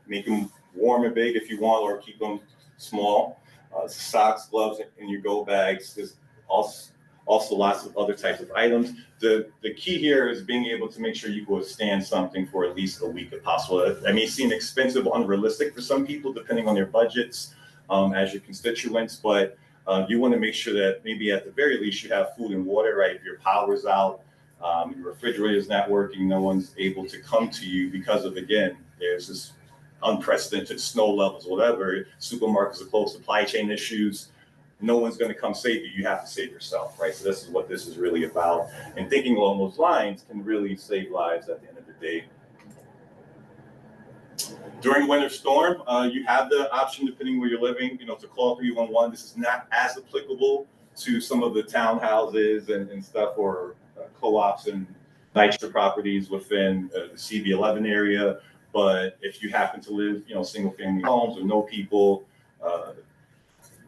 make them warm and big if you want, or keep them small. Socks, gloves in your go bags. There's also lots of other types of items. The key here is being able to make sure you can withstand something for at least a week if possible. That may seem expensive or unrealistic for some people, depending on their budgets as your constituents, but you want to make sure that maybe at the very least you have food and water, right? If your power's out, your refrigerator is not working, no one's able to come to you because of, again, there's this unprecedented snow levels, whatever, supermarkets are closed, supply chain issues, no one's going to come save you. You have to save yourself, right? So this is what this is really about. And thinking along those lines can really save lives at the end of the day. During winter storm, you have the option, depending where you're living, to call 311. This is not as applicable to some of the townhouses and stuff, or co-ops and NYCHA properties within the CB11 area. But if you happen to live, single family homes or know people,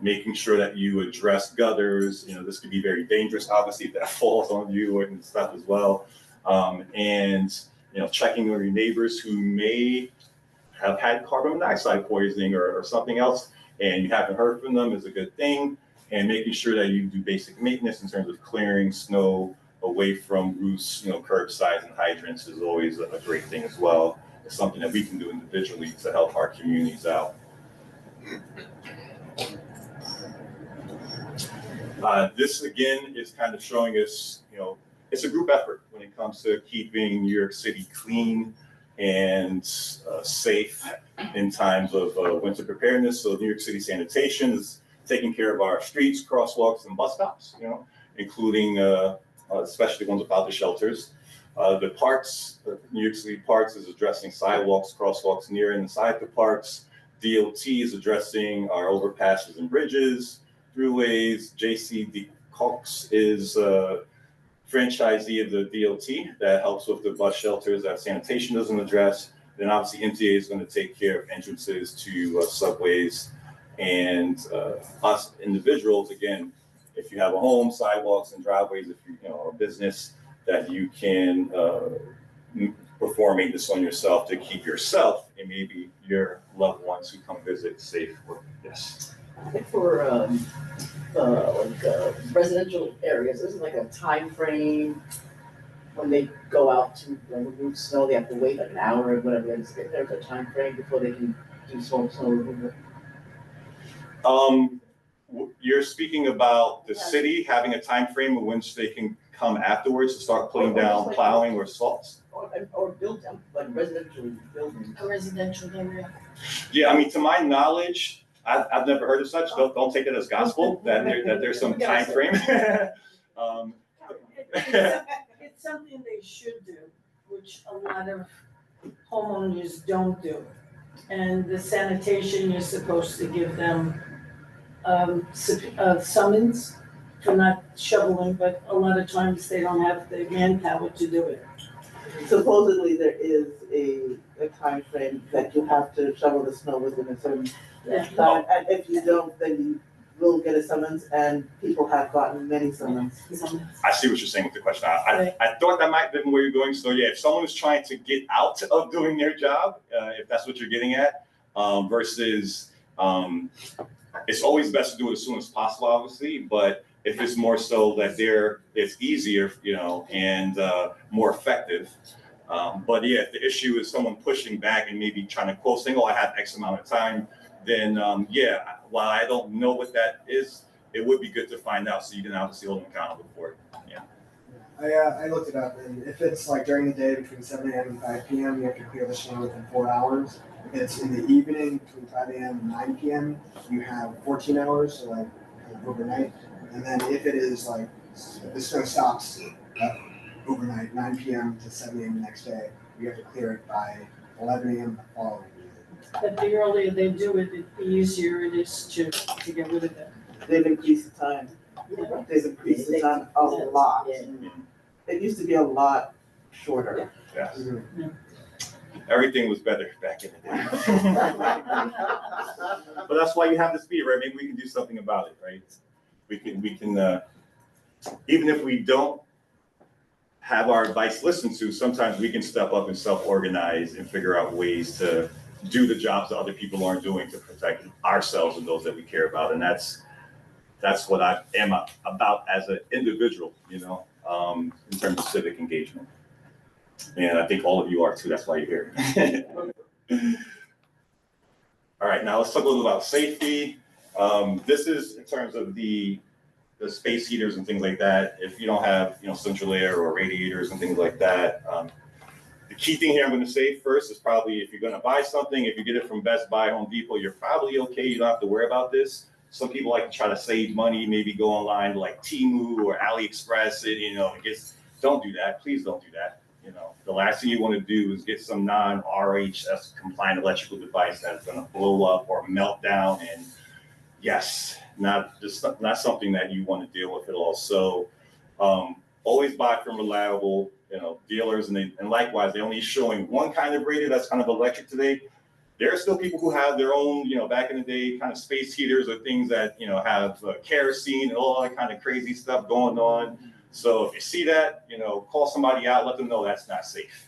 making sure that you address gutters, this could be very dangerous, obviously, if that falls on you and stuff as well. And checking on your neighbors who may have had carbon monoxide poisoning or something else, and you haven't heard from them, is a good thing. And making sure that you do basic maintenance in terms of clearing snow away from roofs, curbsides and hydrants is always a great thing as well. It's something that we can do individually to help our communities out. This again is kind of showing us, it's a group effort when it comes to keeping New York City clean and safe in times of winter preparedness. So New York City Sanitation is taking care of our streets, crosswalks, and bus stops, including especially ones without the shelters. The parks, New York City Parks is addressing sidewalks, crosswalks near and inside the parks. DOT is addressing our overpasses and bridges, throughways. JCD Cox is franchisee of the DOT that helps with the bus shelters that sanitation doesn't address. Then obviously MTA is going to take care of entrances to subways, and us individuals, again, if you have a home, sidewalks and driveways, if you a business, that you can perform maintenance on yourself to keep yourself and maybe your loved ones who come visit safe. Yes. For residential areas, isn't like a time frame when they go out to remove snow? They have to wait like an hour or whatever. There's a time frame before they can do snow removal. You're speaking about the city having a time frame in which they can come afterwards to start putting down plowing or salts? Or build them, like residential buildings. A residential area. Yeah, I mean, to my knowledge, I've never heard of such. Don't take it as gospel that there's some time frame. It's something they should do, which a lot of homeowners don't do. And the sanitation is supposed to give them summons for not shoveling, but a lot of times they don't have the manpower to do it. Supposedly there is a time frame that you have to shovel the snow within a certain time, and if you don't, then you will get a summons, and people have gotten many summons. I see what you're saying with the question. I thought that might have been where you're going. So yeah, if someone is trying to get out of doing their job, if that's what you're getting at, versus it's always best to do it as soon as possible, obviously, but if it's more so that it's easier, and more effective. But yeah, if the issue is someone pushing back and maybe trying to quote saying, "Oh, I have X amount of time," then yeah, while I don't know what that is, it would be good to find out so you can obviously hold them accountable for it. Yeah. I looked it up, and if it's like during the day between 7 a.m. and 5 p.m., you have to clear the snow within 4 hours. If it's in the evening between 5 a.m. and 9 p.m., you have 14 hours, so like overnight. And then if it is like the snow stops overnight, 9 p.m. to 7 a.m. the next day, you have to clear it by 11 a.m. the following day. But the earlier they do it, the easier it is to get rid of it. They've increased the time. They've increased the time a lot. It used to be a lot shorter. Yeah. Mm-hmm. Everything was better back in the day. But that's why you have the speed, right? Maybe we can do something about it, right? We can even if we don't have our advice listened to, sometimes we can step up and self-organize and figure out ways to do the jobs that other people aren't doing to protect ourselves and those that we care about. And that's what I am about as an individual, in terms of civic engagement. And I think all of you are too. That's why you're here. All right, now let's talk a little about safety. This is in terms of the space heaters and things like that. If you don't have, central air or radiators and things like that, The key thing here I'm gonna say first is probably if you're gonna buy something, if you get it from Best Buy, Home Depot, you're probably okay, you don't have to worry about this. Some people like to try to save money, maybe go online to like Temu or AliExpress, don't do that, please don't do that. The last thing you wanna do is get some non-RHS compliant electrical device that's gonna blow up or melt down, and yes, not something that you wanna deal with at all. So always buy from reliable dealers, and likewise, they're only showing one kind of radio that's kind of electric today. There are still people who have their own, back in the day, kind of space heaters or things that, have kerosene and all that kind of crazy stuff going on. So if you see that, call somebody out, let them know that's not safe,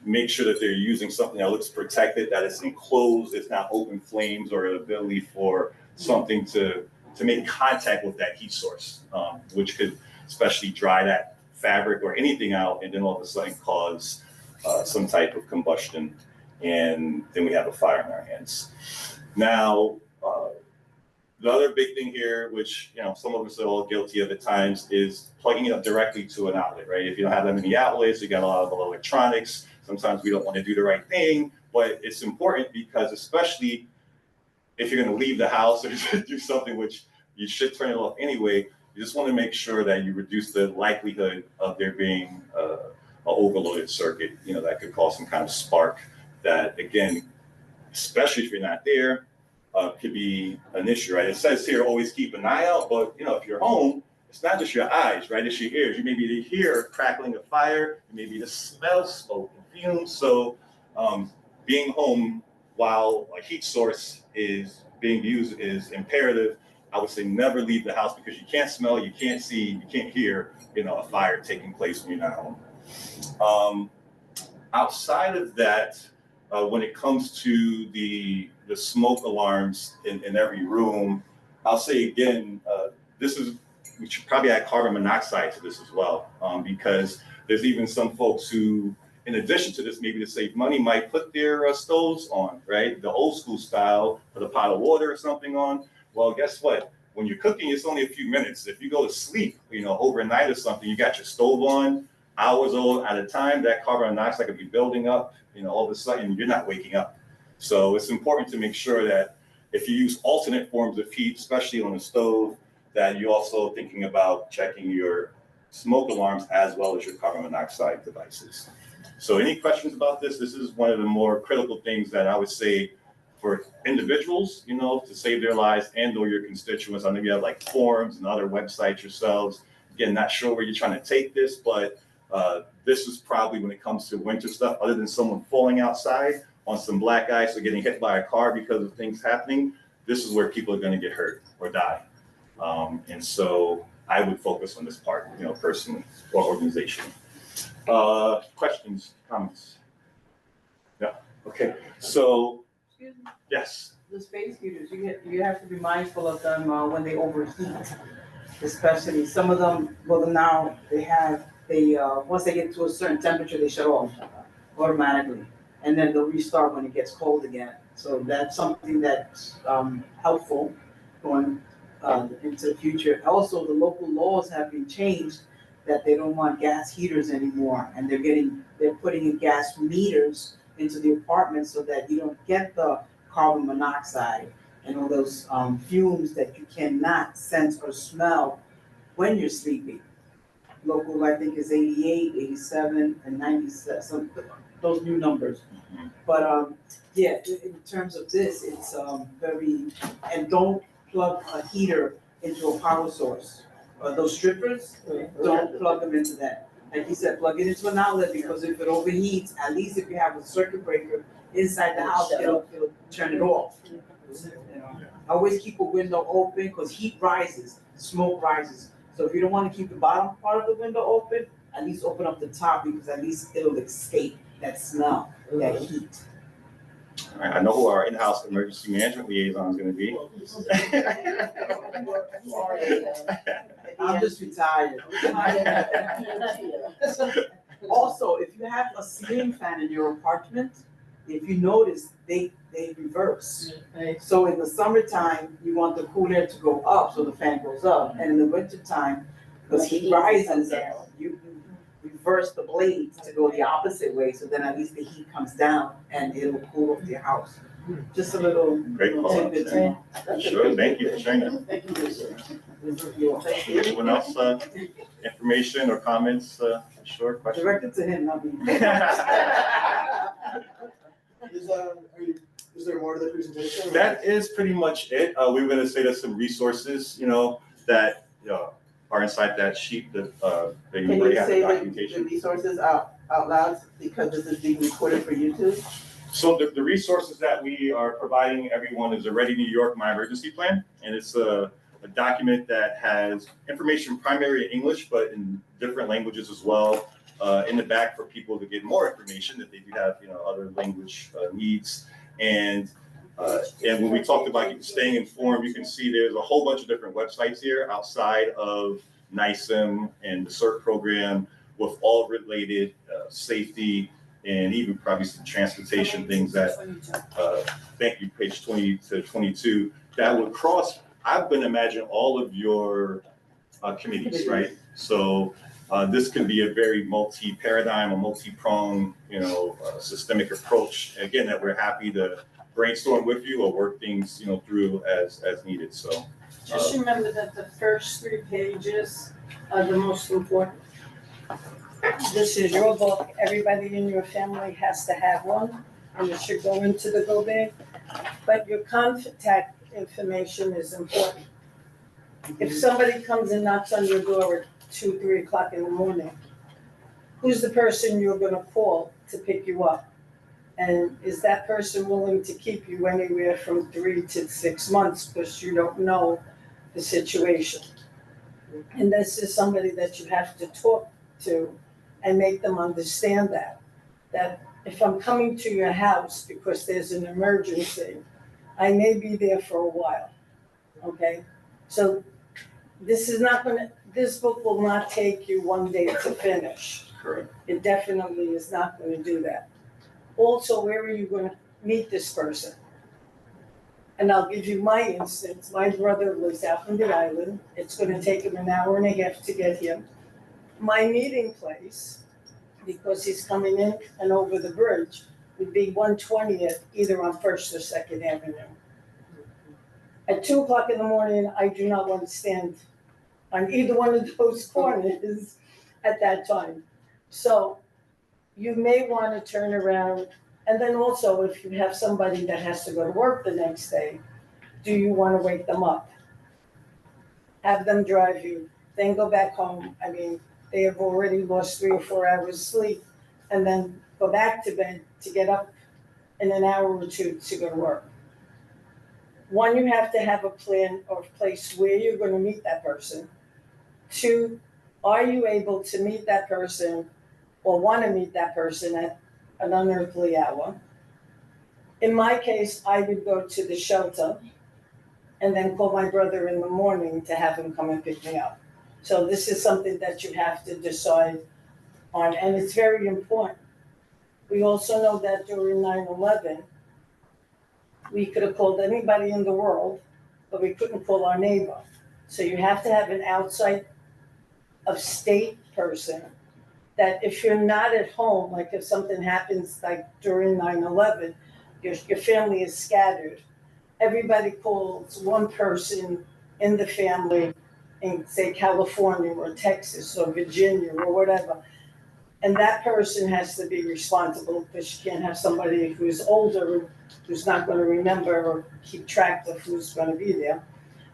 make sure that they're using something that looks protected, that it's enclosed, it's not open flames or an ability for something to make contact with that heat source, which could especially dry that fabric or anything out, and then all of a sudden cause some type of combustion, and then we have a fire in our hands. Now, the other big thing here, which some of us are all guilty of at times, is plugging it up directly to an outlet, right? If you don't have that many outlets, you got a lot of electronics. Sometimes we don't want to do the right thing, but it's important because especially if you're going to leave the house or do something which you should turn it off anyway, you just want to make sure that you reduce the likelihood of there being an overloaded circuit, that could cause some kind of spark that, again, especially if you're not there, could be an issue, right? It says here, always keep an eye out, but if you're home, it's not just your eyes, right? It's your ears. You may be to hear crackling of fire, you may be to smell smoke and fumes. So being home while a heat source is being used is imperative. I would say never leave the house because you can't smell, you can't see, you can't hear, a fire taking place when you're not home. Outside of that, when it comes to the smoke alarms in every room, I'll say again, we should probably add carbon monoxide to this as well, because there's even some folks who, in addition to this, maybe to save money, might put their stoves on, right? The old school style, put a pot of water or something on. Well, guess what? When you're cooking, it's only a few minutes. If you go to sleep, overnight or something, you got your stove on, hours old at a time, that carbon monoxide could be building up, all of a sudden you're not waking up. So it's important to make sure that if you use alternate forms of heat, especially on a stove, that you're also thinking about checking your smoke alarms as well as your carbon monoxide devices. So any questions about this? This is one of the more critical things that I would say for individuals, to save their lives and or your constituents. I know you have like forums and other websites yourselves. Again, not sure where you're trying to take this, but this is probably when it comes to winter stuff, other than someone falling outside on some black ice or getting hit by a car because of things happening, this is where people are going to get hurt or die. And so I would focus on this part, personally or organizationally. Questions, comments? Yeah, okay. So, yes. The space heaters, you have to be mindful of them when they overheat, especially some of them. Well, now they once they get to a certain temperature, they shut off automatically, and then they'll restart when it gets cold again. So that's something that's helpful going into the future. Also, the local laws have been changed that they don't want gas heaters anymore, and they're putting in gas meters into the apartments so that you don't get the carbon monoxide and all those fumes that you cannot sense or smell when you're sleeping. Local, I think, is 88, 87, and 97, those new numbers. But yeah, in terms of this, it's and don't plug a heater into a power source. Those strippers, don't plug them into that. Like he said, plug it into an outlet, because if it overheats, at least if you have a circuit breaker inside the house, it'll turn it off. Always keep a window open, because heat rises, smoke rises. So if you don't want to keep the bottom part of the window open, at least open up the top, because at least it'll escape that smell, that heat. All right, I know who our in-house emergency management liaison is going to be. I'm just retired. Also, if you have a ceiling fan in your apartment, if you notice, they reverse. So in the summertime, you want the cool air to go up, so the fan goes up, and in the wintertime, because heat rises, reverse the blades to go the opposite way, so then at least the heat comes down and it'll cool off your house. Just a little. Great call. tidbit to know. Sure, thank you for sharing that. Thank you. Thank you. Anyone else, information or comments, sure, question? Directed to him, not me. Is there more to the presentation? That is pretty much it. We were gonna say there's some resources, that, are inside that sheet that, that you Can already you have the say the documentation. resources out loud because this is being recorded for YouTube? So the resources that we are providing everyone is a Ready New York My Emergency Plan, and it's a document that has information primarily in English, but in different languages as well. In the back for people to get more information if they do have, other language needs. And when we talked about staying informed, you can see there's a whole bunch of different websites here outside of NICEM and the CERT program with all related safety and even probably some transportation things that, thank you, page 20 to 22, that would cross, I've been imagining all of your committees, right? So this could be a very multi-paradigm, a multi-pronged, systemic approach, again, that we're happy to brainstorm with you or work things, through as needed, so. Just remember that the first 3 pages are the most important. This is your book, everybody in your family has to have one, and it should go into the go bag. But your contact information is important. If somebody comes and knocks on your door at 2, 3 o'clock in the morning, who's the person you're gonna call to pick you up? And is that person willing to keep you anywhere from 3 to 6 months because you don't know the situation? And this is somebody that you have to talk to and make them understand that if I'm coming to your house because there's an emergency, I may be there for a while, okay? So this book will not take you one day to finish. Correct. It definitely is not gonna do that. Also, where are you gonna meet this person? And I'll give you my instance. My brother lives out on the island. It's gonna take him an hour and a half to get here. My meeting place, because he's coming in and over the bridge, would be 120th, either on 1st or 2nd Avenue. At 2 o'clock in the morning, I do not want to stand on either one of those corners at that time. So you may want to turn around, and then also if you have somebody that has to go to work the next day, do you want to wake them up? Have them drive you, then go back home. I mean, they have already lost 3 or 4 hours sleep, and then go back to bed to get up in an hour or 2 to go to work. One, you have to have a plan or place where you're going to meet that person. 2, are you able to meet that person or want to meet that person at an unearthly hour? In my case, I would go to the shelter and then call my brother in the morning to have him come and pick me up. So this is something that you have to decide on, and it's very important. We also know that during 9/11, we could have called anybody in the world, but we couldn't call our neighbor. So you have to have an outside of state person that if you're not at home, like if something happens like during 9/11, your family is scattered. Everybody calls one person in the family in, say, California or Texas or Virginia or whatever. And that person has to be responsible because you can't have somebody who's older who's not going to remember or keep track of who's going to be there.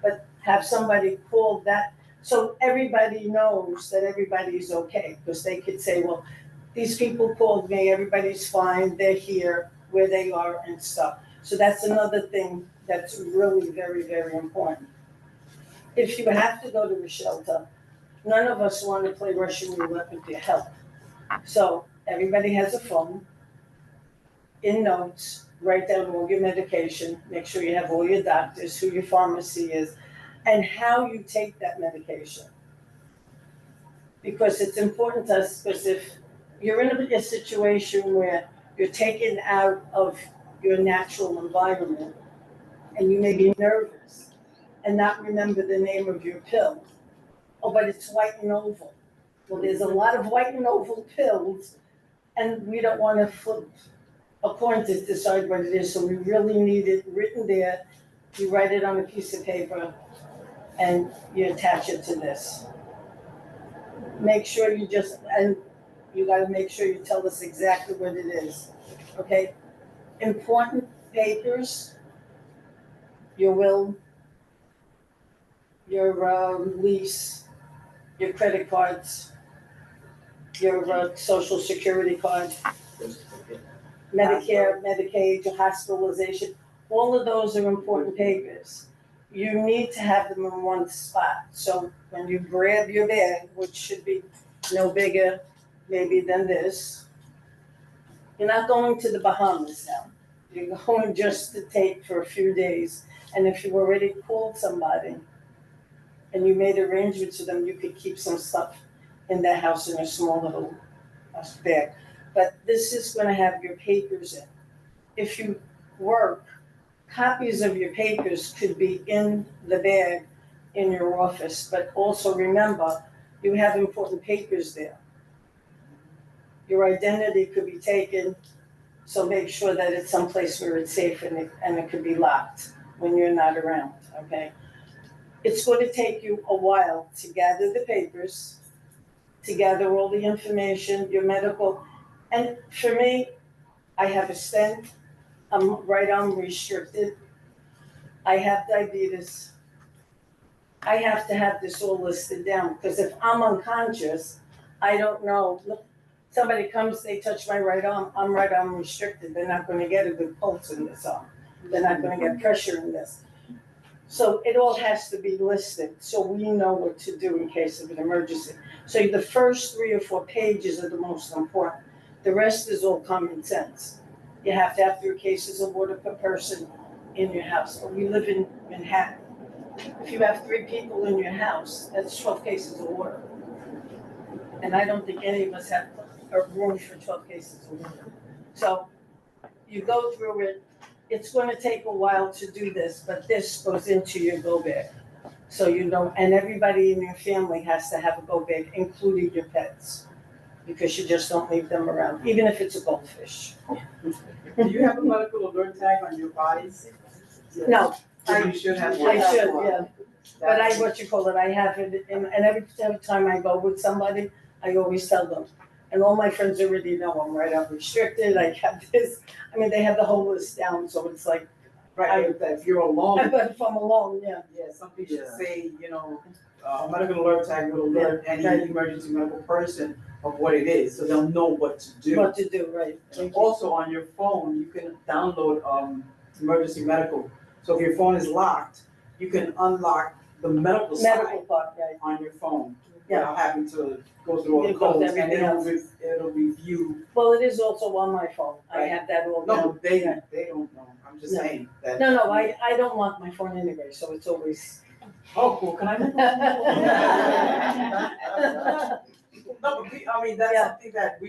But have somebody call that so everybody knows that everybody's okay, because they could say, well, these people called me, everybody's fine, they're here, where they are and stuff. So that's another thing that's really very, very important. If you have to go to a shelter, none of us want to play Russian roulette with your health. So everybody has a phone. In notes, write down all your medication, make sure you have all your doctors, who your pharmacy is, and how you take that medication. Because it's important to us, because if you're in a situation where you're taken out of your natural environment and you may be nervous and not remember the name of your pill, oh, but it's white and oval. Well, there's a lot of white and oval pills, and we don't wanna flip a coin to decide what it is, so we really need it written there. You write it on a piece of paper, and you attach it to this. Make sure you and you gotta make sure you tell us exactly what it is, okay? Important papers, your will, your lease, your credit cards, your social security card, Medicare, Medicaid, your hospitalization, all of those are important papers. You need to have them in one spot, so when you grab your bag, which should be no bigger maybe than this, you're not going to the Bahamas now. You're going just to take for a few days, and if you already called somebody and you made arrangements with them, you could keep some stuff in their house in a small little bag. But this is gonna have your papers in. If you work, copies of your papers could be in the bag in your office, but also remember, you have important papers there. Your identity could be taken, so make sure that it's someplace where it's safe and it could be locked when you're not around, okay? It's going to take you a while to gather the papers, to gather all the information, your medical, and for me, I have a stent, I'm right arm restricted, I have diabetes. I have to have this all listed down, because if I'm unconscious, I don't know, look, somebody comes, they touch my right arm, I'm right arm restricted, they're not gonna get a good pulse in this arm. They're not gonna get pressure in this. So it all has to be listed, so we know what to do in case of an emergency. So the first 3 or 4 pages are the most important. The rest is all common sense. You have to have 3 cases of water per person in your house. We live in Manhattan. If you have 3 people in your house, that's 12 cases of water. And I don't think any of us have a room for 12 cases of water. So you go through it. It's going to take a while to do this, but this goes into your go bag. So you know, and everybody in your family has to have a go bag, including your pets, because you just don't leave them around, even if it's a goldfish. Do you have a medical alert tag on your bodies? No. You should have one. I should, yeah. But I have it, and every time I go with somebody, I always tell them. And all my friends already know I'm right, I'm restricted, I have this, I mean, they have the whole list down, so it's like. Right, if you're alone. But if I'm alone, yeah. Yeah, some people say, medical alert tag will alert any emergency medical person of what it is, so they'll know what to do. What to do, right. And also on your phone, you can download, emergency medical. So if your phone is locked, you can unlock the medical side part, right. on your phone. Yeah. Without having to go through all the It goes codes, and everything it'll review. Well, it is also on my phone, I Right. have that all. No, they Yeah. don't know, I'm just No. saying that. No, I don't want my phone anyway, so it's always. Oh, cool, can I? No, but that's something that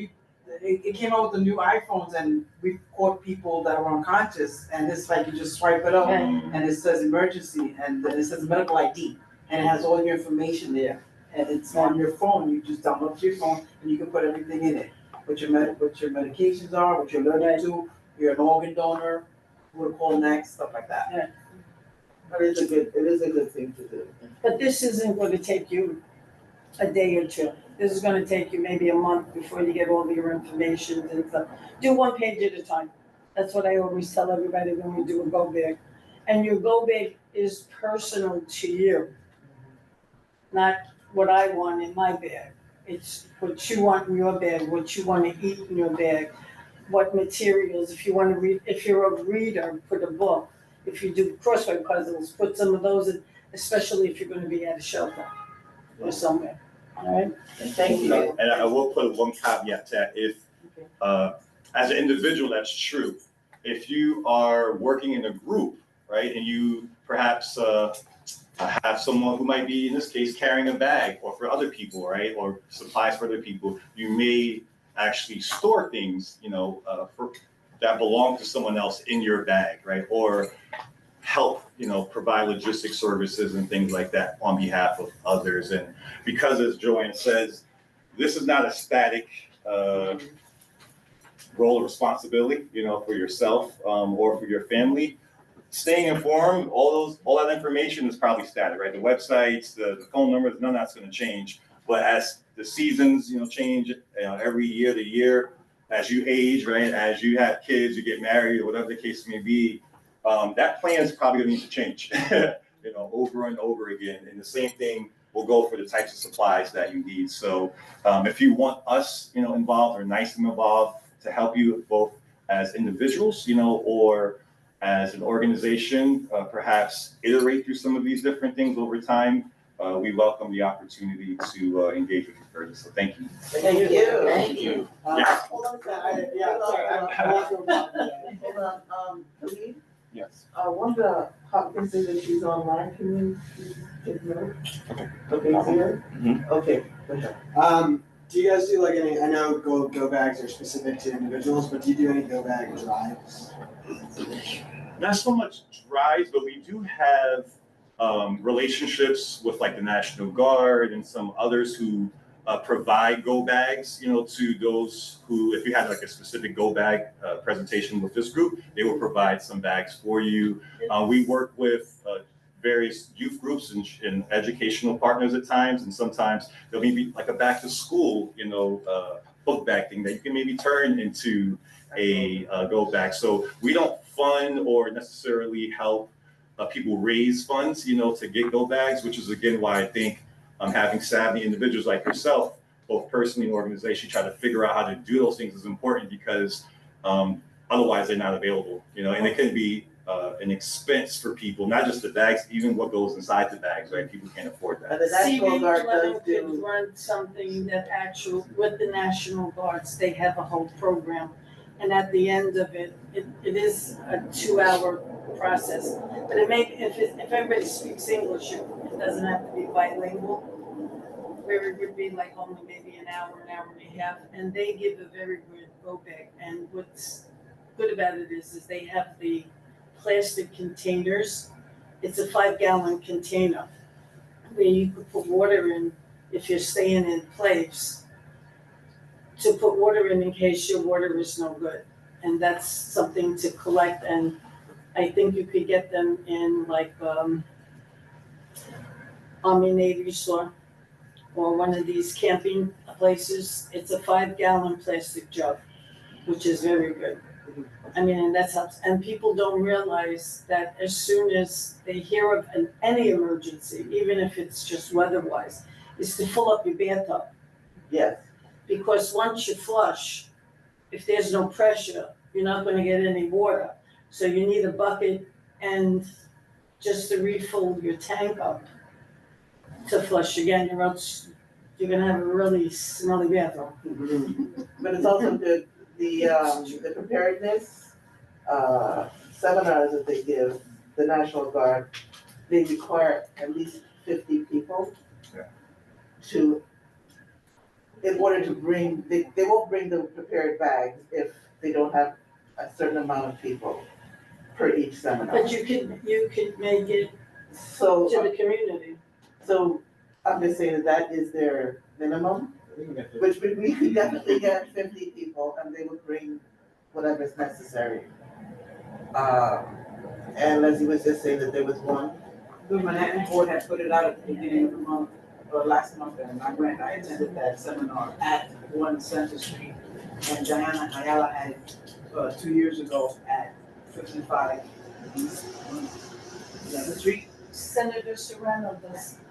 it came out with the new iPhones, and we caught people that were unconscious, and it's like you just swipe it up, Right. and it says emergency, and then it says medical ID, and it has all your information there, and it's on your phone, you just download to your phone, and you can put everything in it, what your medications are, what you're allergic to, you're an organ donor, who to call next, stuff like that. Yeah. But it is a good thing to do. But this isn't going to take you a day or two. This is going to take you maybe a month before you get all your information and stuff. Do 1 page at a time. That's what I always tell everybody when we do a go bag. And your go bag is personal to you, not what I want in my bag. It's what you want in your bag, what you want to eat in your bag, what materials, if you want to read, if you're a reader, put a book. If you do crossword puzzles, put some of those in, especially if you're going to be at a shelter or somewhere. All right? Thank you. And I will put one caveat to that. If, as an individual, that's true. If you are working in a group, right, and you perhaps have someone who might be, in this case, carrying a bag, or for other people, right, or supplies for other people, you may actually store things, that belong to someone else in your bag, right, or help, provide logistic services and things like that on behalf of others. And because, as Joanne says, this is not a static role of responsibility, for yourself or for your family. Staying informed, all that information is probably static, right? The websites, the phone numbers, none of that's going to change. But as the seasons, change every year to year, as you age, right? As you have kids, you get married, or whatever the case may be, that plan is probably going to need to change, over and over again. And the same thing will go for the types of supplies that you need. So if you want us, involved or NYSEM involved to help you both as individuals, or as an organization, perhaps iterate through some of these different things over time, we welcome the opportunity to engage with you further. So thank you. Thank you. Thank you. Yes. Hold on a second. Hold on, Khalid? Yes. Wanda Hopkins said that she's online, can you take note? Okay. Okay, you see her? Mhm. Okay, go ahead. Do you guys do like any, I know go bags are specific to individuals, but do you do any go bag drives? Not so much drives, but we do have relationships with like the National Guard and some others who provide go bags, to those who, if you had like a specific go bag presentation with this group, they will provide some bags for you. We work with various youth groups and educational partners at times, and sometimes there'll be like a back to school, book bag thing that you can maybe turn into a go bag. So we don't fund or necessarily help people raise funds, to get go bags, which is again why I think having savvy individuals like yourself, both personally and organization, try to figure out how to do those things is important, because otherwise they're not available, and it can be an expense for people, not just the bags, even what goes inside the bags, right? People can't afford that. And the National CV Guard does Fleming could do, run something that with the National Guards, they have a whole program. And at the end of it, it is a 2-hour process. But it may, if everybody speaks English, it doesn't have to be bilingual. Where it would be like only maybe an hour and a half, and they give a very good go bag. And what's good about it is they have the plastic containers. It's a 5-gallon container where you could put water in if you're staying in place, to put water in case your water is no good. And that's something to collect. And I think you could get them in like Army Navy store or one of these camping places. It's a 5-gallon plastic jug, which is very good. I mean, and that's helps. And people don't realize that as soon as they hear of any emergency, even if it's just weather-wise, is to fill up your bathtub. yes. Because once you flush, if there's no pressure, you're not gonna get any water. So you need a bucket and just to refill your tank up to flush again, or else you're gonna have a really smelly bathroom. But it's also good, the preparedness seminars that they give, the National Guard, they require at least 50 people in order to bring, they won't bring the prepared bags if they don't have a certain amount of people per each seminar. But you could make it So, to the community. so I'm just saying that is their minimum, which we could definitely get 50 people and they would bring whatever is necessary. And Leslie was just saying that there was one. The Manhattan Board had put it out at the beginning of the month, or last month, and I attended that seminar at 1 Center Street. And Diana Ayala had it 2 years ago at 55 East 11th Street. Senator Serrano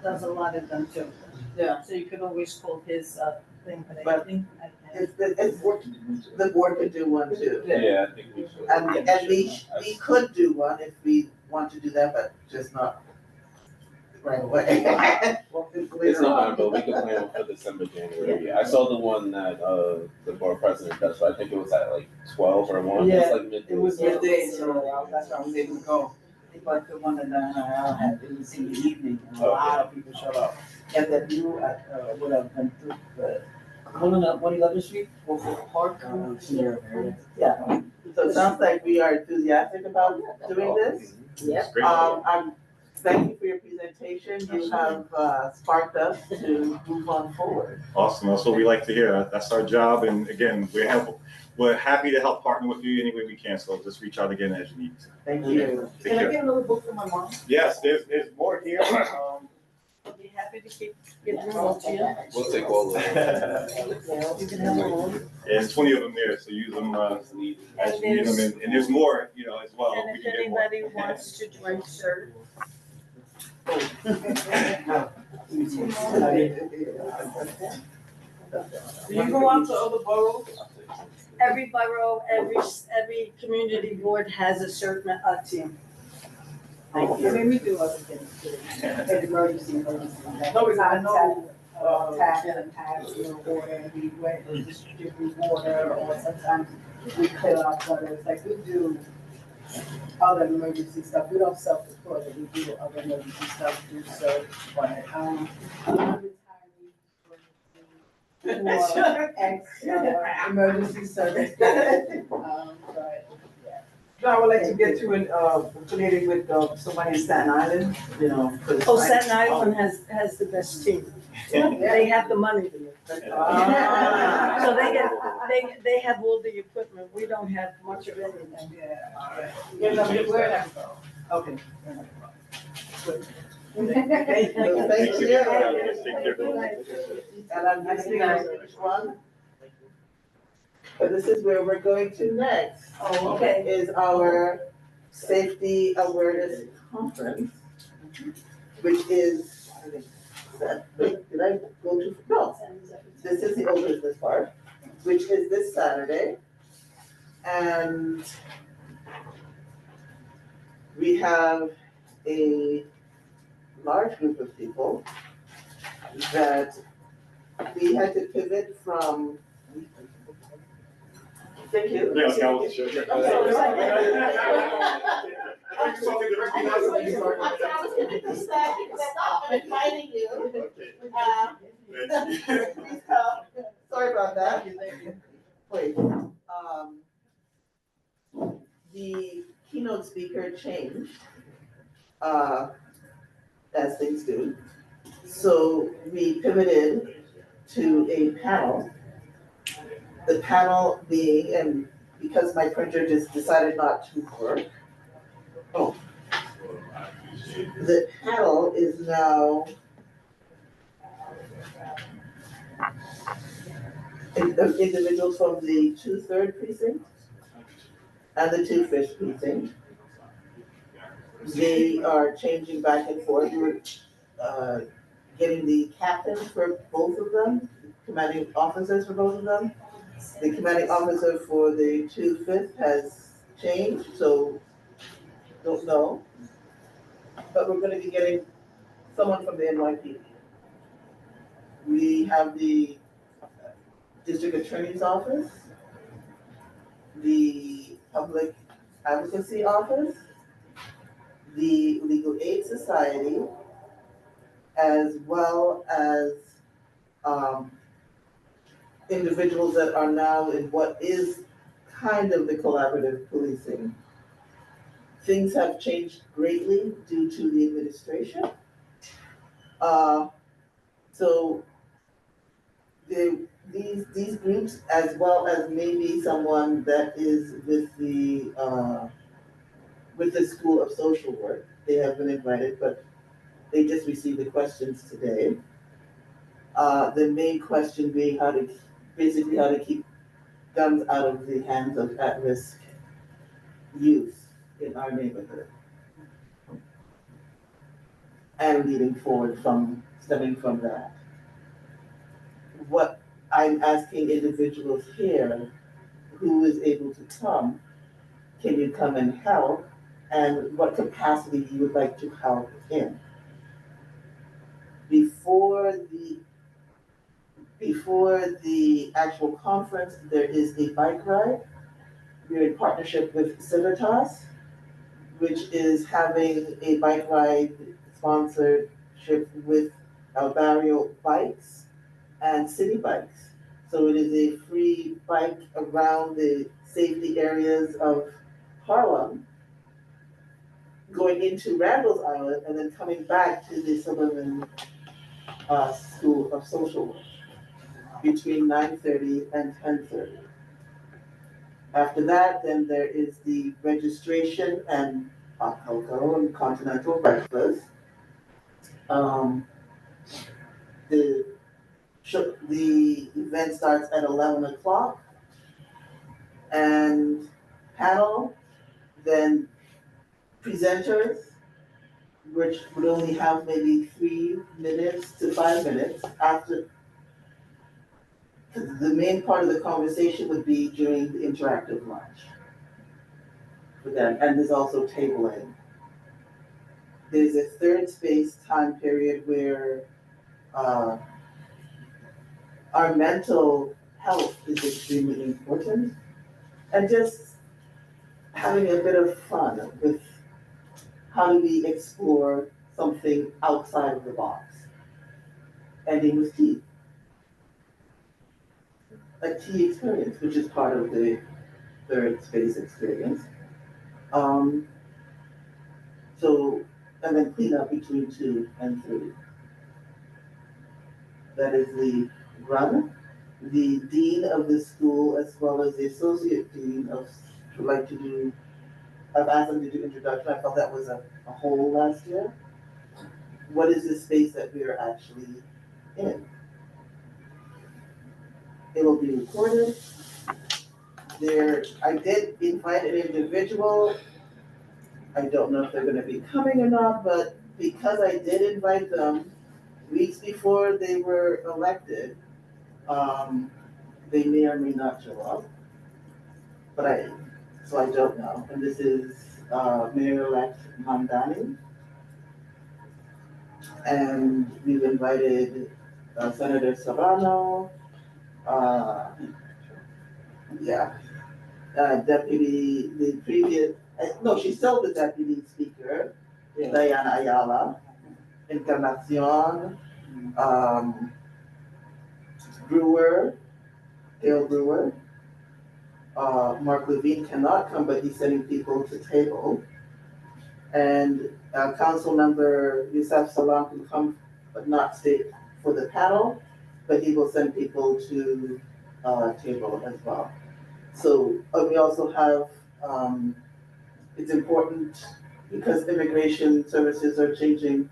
does a lot of them too. Yeah. So you could always call his thing, but I But think. It's the board could do one too. Yeah, I think we should. And we could do one if we want to do that, but just not right away. It's not, but we can plan for December, January. I saw the one that the board president does, but I think it was at like 12 or 1. It's like midday. It was midday, so that's why I was able to go. But the one that Diana had, it was in the evening, and a lot of people showed up. At that new, what I've been through, the one on 111th Street, Park. Yeah. So it sounds like we are enthusiastic about doing this. Yep. I'm thank you for your presentation. You have sparked us to move on forward. Awesome, that's what we like to hear. That's our job, and again, we're happy to help partner with you any way we can, so just reach out again as you need. Thank you. Take Can I care. get another book for my mom? Yes, there's more here. Be happy to give them all to you. We'll take all of them. You can have them all. There's 20 of them there, so use them as you need them, and there's more, as well. And We if can get more. anybody wants to join CERT, Do you go out to other boroughs? every borough, every community board has a certain team. Thank you. I mean, we do other things too. Emergency. No, because I know, Tax and tax, water, and we went and distribute water, or sometimes we clear our gutters, like we do other emergency stuff. We don't self-deploy, but we do other emergency stuff too, so, but, I'm for extra emergency service. But, yeah. no, I would like to get you affiliated with somebody in Staten Island, Oh, Staten Island has the best team. They have the money. Ah. So they have all the equipment. We don't have much of anything. Yeah, all right. Yeah, no, we're not- Okay. Thank you. Thank you. And I'm missing each one. But this is where we're going to next. Oh, okay. Is our safety awareness conference, which is, wait, did I go to, no, this is the old business part, which is this Saturday. And we have a large group of people that we had to pivot from. Thank you. Yeah, okay, I wasn't sure. I'm sorry. I'm sorry, there was me. I was gonna be sad because I'm inviting you. Please come. Sorry about that. Wait, the keynote speaker changed, as things do. So we pivoted to a panel. The panel being, and because my printer just decided not to work. Oh. The panel is now individuals from the 2/3 precinct and the 2/5 precinct. They are changing back and forth. We're getting the captains for both of them, commanding officers for both of them. The commanding officer for the 2/5 has changed, so don't know. But we're gonna be getting someone from the NYPD. We have the district attorney's office, the public advocacy office, the legal aid society, as well as individuals that are now in what is kind of the collaborative policing. Things have changed greatly due to the administration. So these groups, as well as maybe someone that is with the School of Social Work, they have been invited, but they just received the questions today. The main question being how to keep guns out of the hands of at-risk youth in our neighborhood. And leading forward stemming from that. What I'm asking individuals here, who is able to come, can you come and help? And what capacity you would like to help in? Before the actual conference, there is a bike ride. We're in partnership with Civitas, which is having a bike ride sponsorship with Barrio Bikes and City Bikes. So it is a free bike around the safety areas of Harlem, going going into Randall's Island and then coming back to the Sullivan School of Social Work between 9:30 and 10:30. After that, then there is the registration and hot cocoa and continental breakfast. The event starts at 11 o'clock. And panel, then presenters, which would only have maybe 3 minutes to 5 minutes after. The main part of the conversation would be during the interactive lunch for them, and there's also tabling. There's a third space time period where our mental health is extremely important, and just having a bit of fun with how do we explore something outside of the box. Ending with tea. A tea experience, which is part of the third space experience. And then clean up between 2 and 3. That is the run. The dean of the school, as well as the associate dean would like to do, I've asked them to do introduction. I felt that was a hole last year. What is the space that we are actually in? It will be recorded. I did invite an individual. I don't know if they're gonna be coming or not, but because I did invite them weeks before they were elected, they may or may not show up. So I don't know. And this is Mayor-elect Mamdani. And we've invited Senator Serrano, she's still the deputy speaker, Diana Ayala, Encarnacion, Brewer, Dale Brewer. Mark Levine cannot come, but he's sending people to table. And Council Member Yusuf Salam can come, but not stay for the panel, but he will send people to table as well. So we also have, it's important because immigration services are changing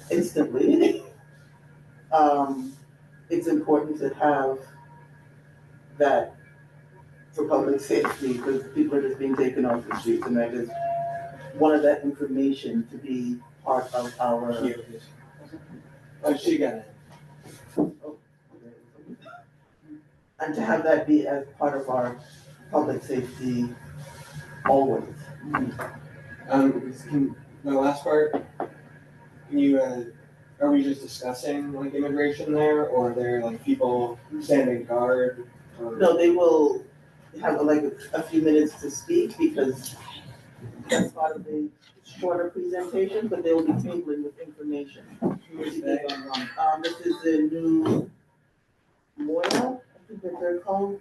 instantly. It's important to have that for public safety because people are just being taken off the streets, and I just wanted that information to be part of our. She got it. And to have that be as part of our public safety always. The last part, can you, are we just discussing like immigration there, or are there like people standing guard? No, they will have like a few minutes to speak because that's part of the shorter presentation, but they will be tabling with information. This is the new MOYA, I think that they're called.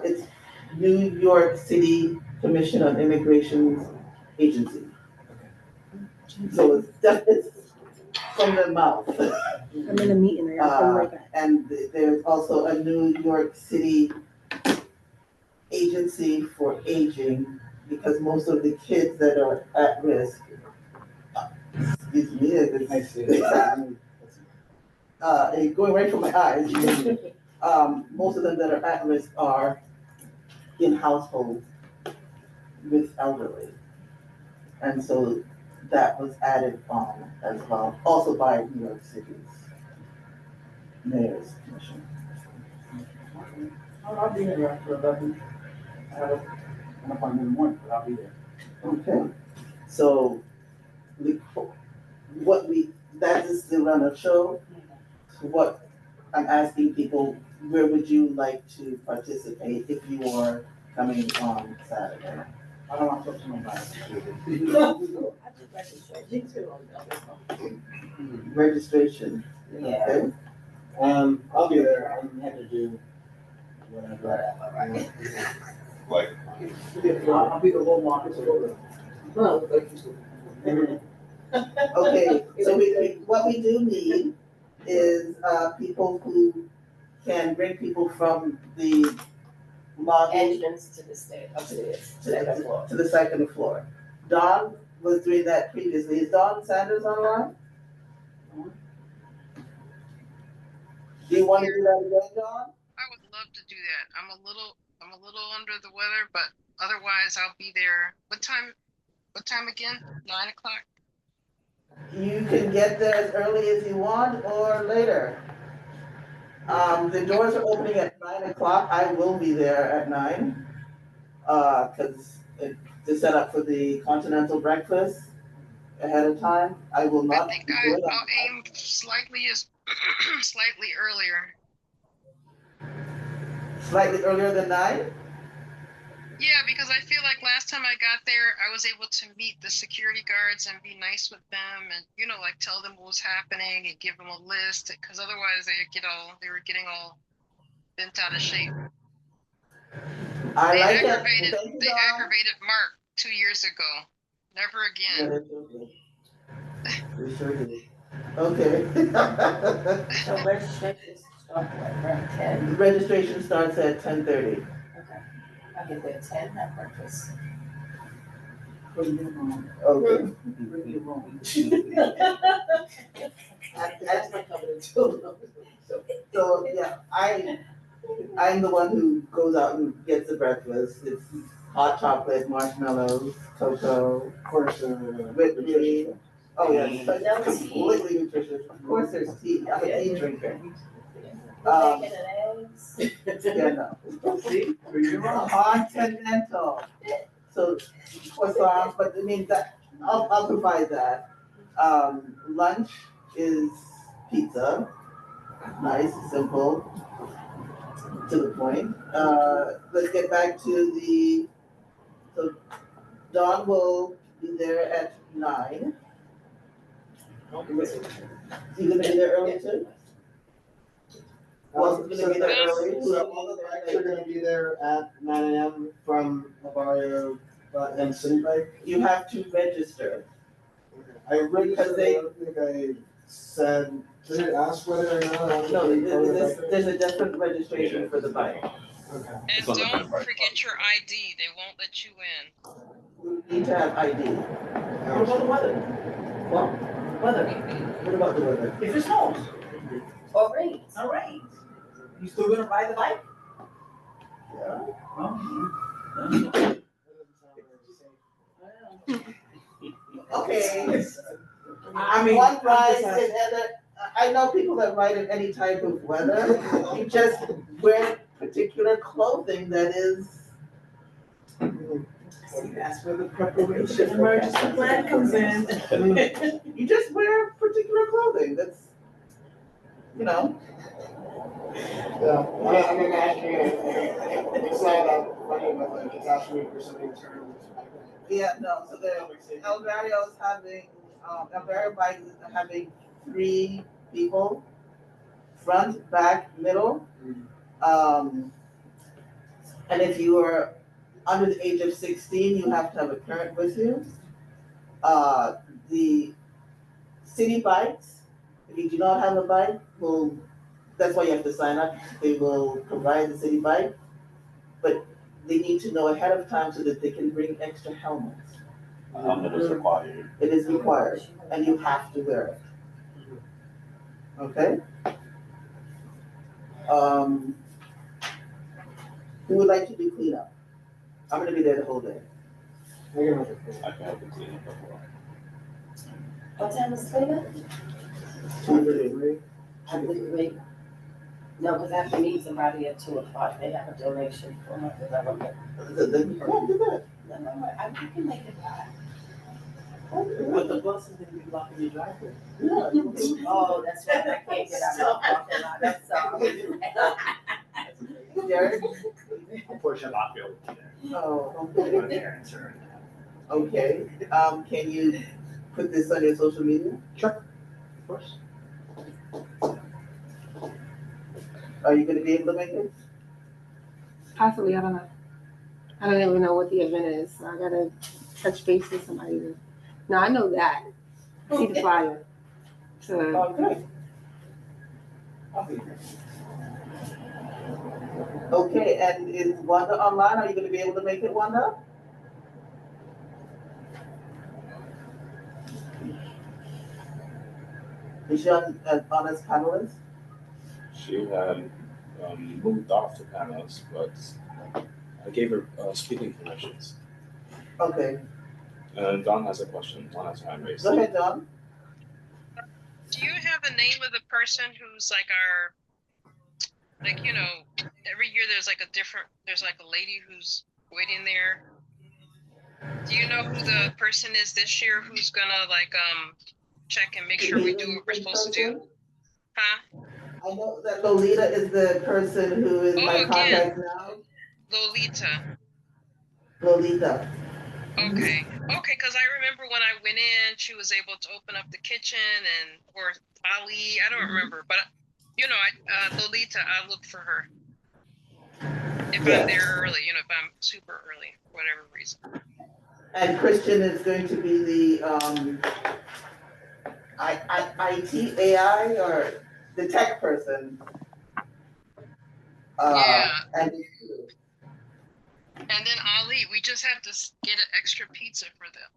It's New York City Commission on Immigration Agency. So it's from their mouth. I'm in a meeting, I'll come right back. And there's also a New York City Agency for Aging, because most of the kids that are at risk, excuse me, going right from my eyes, most of them that are at risk are in households with elderly. And so that was added on as well, also by New York City's Mayor's Commission. I'll be there after 11. I have an appointment in the morning, but I'll be there. Okay, so that is the run-up show. What I'm asking people, where would you like to participate if you are coming on Saturday? I don't want to talk to nobody. Registration. Yeah. Okay. I'll be there. I'm happy to do whatever. Like, I'll be the low market. Okay, so what we do need is, people who can bring people from the lobby Entrance to the state, upstairs, second floor. to the second floor. Dawn was doing that previously. Is Dawn Sanders online? Do you want to do that again, Dawn? I would love to do that. I'm a little under the weather, but otherwise I'll be there. What time again? 9 o'clock? You can get there as early as you want or later. The doors are opening at 9 o'clock. I will be there at 9. Cause to set up for the continental breakfast ahead of time. I will not. I think do it. I'll aim slightly earlier. Slightly earlier than 9? Yeah, because I feel like last time I got there, I was able to meet the security guards and be nice with them and, like tell them what was happening and give them a list, because otherwise they were getting all bent out of shape. They aggravated Mark 2 years ago. Never again. We sure did. Okay. So registration starts around 10. Registration starts at 10:30. Okay. I get there at 10, have breakfast. Okay. That's not coming until. So, yeah, I'm the one who goes out and gets the breakfast. It's hot chocolate, marshmallows, cocoa, Of course, whipped cream. Oh, yeah, but No tea. completely nutritious. Of course, there's tea. I'm a tea drinker. Bacon and eggs. Yeah, no. See, continental. So croissants, but I mean that I'll provide that. Lunch is pizza, nice, simple, to the point. Let's get back to so Dawn will be there at 9. You gonna be there early too? Was gonna be there early? So all the bikes are gonna be there at 9 AM from Barrio and City Bike? You have to register. I registered, I don't think I said, did it ask whether or not? No, there's a different registration for the bike. Okay. And don't forget your ID. They won't let you in. You need to have ID. What about the weather? What? Weather, What about the weather? if it snows Or rains. or rains, you still gonna ride the bike? Yeah. Okay. I mean, One rides in I know people that ride in any type of weather. You just wear particular clothing that is. That's where the preparation emergency plan comes in. You just wear particular clothing that's, Yeah, I'm imagining it's not running with a catastrophe or something. yeah, no, so El Barrio is having, El Barrio Bike is having 3 people, front, back, middle. And if you are under the age of 16, you have to have a parent with you. The city bikes, if you do not have a bike, that's why you have to sign up. They will provide the city bike, but they need to know ahead of time so that they can bring extra helmets. A helmet is required. It is required, and you have to wear it. Okay? Who would like to do cleanup? I'm gonna be there the whole day. I can help you clean it before. What time is cleanup? 2:30. I wouldn't wait. No, because I have to meet somebody at 2 o'clock. They have a donation for my development. Then you can't do that. No, I can make it by. But the bus is gonna be blocking your driveway. Oh, that's right. I can't get out of the parking lot. That's all. Derek? Unfortunately, I'll not be able to be there. Oh, My okay. parents are. Okay, can you put this on your social media? Sure, of course. Are you gonna be able to make it? Possibly, I don't know. I don't even know what the event is, so I gotta touch base with somebody. No, I know that. See the flyer. So, Okay. Okay, and is Wanda online? Are you gonna be able to make it, Wanda? Is she on as panelist? She had moved off the panels, but I gave her speaking permissions. Okay, And Don has a question. Don has a hand raised. go ahead, John. Do you have the name of the person who's like our, like, you know, every year there's like a lady who's waiting there. Do you know who the person is this year who's gonna like check and make sure we do what we're supposed to do? Huh? I know that Lolita is the person who is my contact now. Lolita. Lolita. Okay, because I remember when I went in, she was able to open up the kitchen or Ali, I don't remember, but you know, Lolita, I look for her. If I'm there early, you know, if I'm super early, for whatever reason. And Christian is going to be the IT, AI, or the tech person. Yeah. And then Ali, we just have to get an extra pizza for them.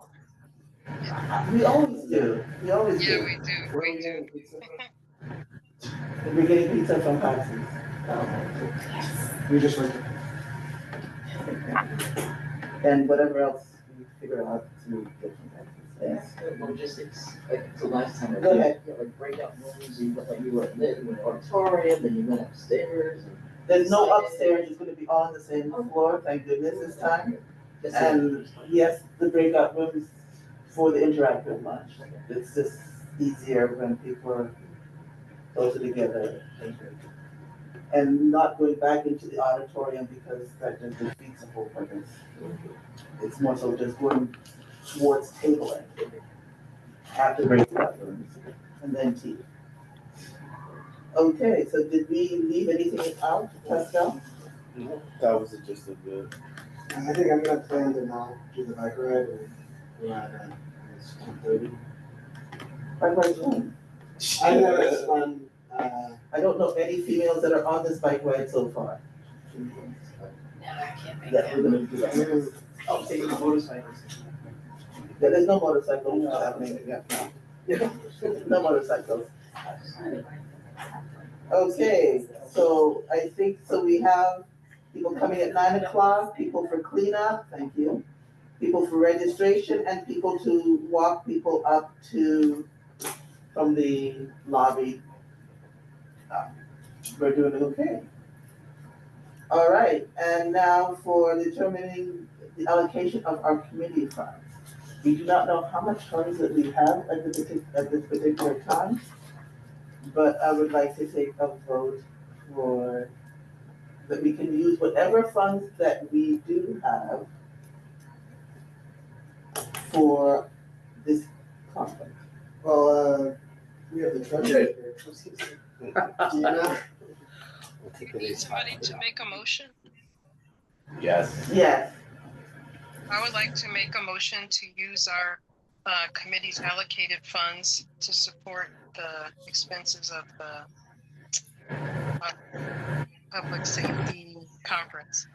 we always do. We always do. Yeah, we do. We're getting pizza from Patsy. We just went. And whatever else we figure out to get from Patsy. Yes. Logistics, like the last time. Go ahead. You had, like breakout rooms, you went in the auditorium, then you went upstairs. There's no upstairs, it's gonna be all on the same floor, thank goodness this time. And yes, the breakout rooms for the interactive lunch. It's just easier when people are closer together. And not going back into the auditorium because that just defeats the whole purpose. It's more so just going towards tabling after breakout rooms and then tea. Okay, so did we leave anything out, Pascal? No, that was the gist of it. I think I'm gonna plan to not do the bike ride or ride at 10:30. Bike ride's fun. I know it's fun. I don't know any females that are on this bike ride so far. No, I can't make That we're gonna do that. I'll take the motorcycles. Yeah, there's no motorcycles happening, yeah. No motorcycles. Okay, so I think, so we have people coming at 9 o'clock, people for cleanup, thank you. People for registration and people to walk people up from the lobby. We're doing okay. All right, and now for determining the allocation of our committee funds. We do not know how much funds that we have at this particular time, but I would like to take a vote for, that we can use whatever funds that we do have for this conference. Well, we have the treasurer here. Do you know? Need somebody to make a motion? Yes. Yes. I would like to make a motion to use our committee's allocated funds to support the expenses of the public safety conference.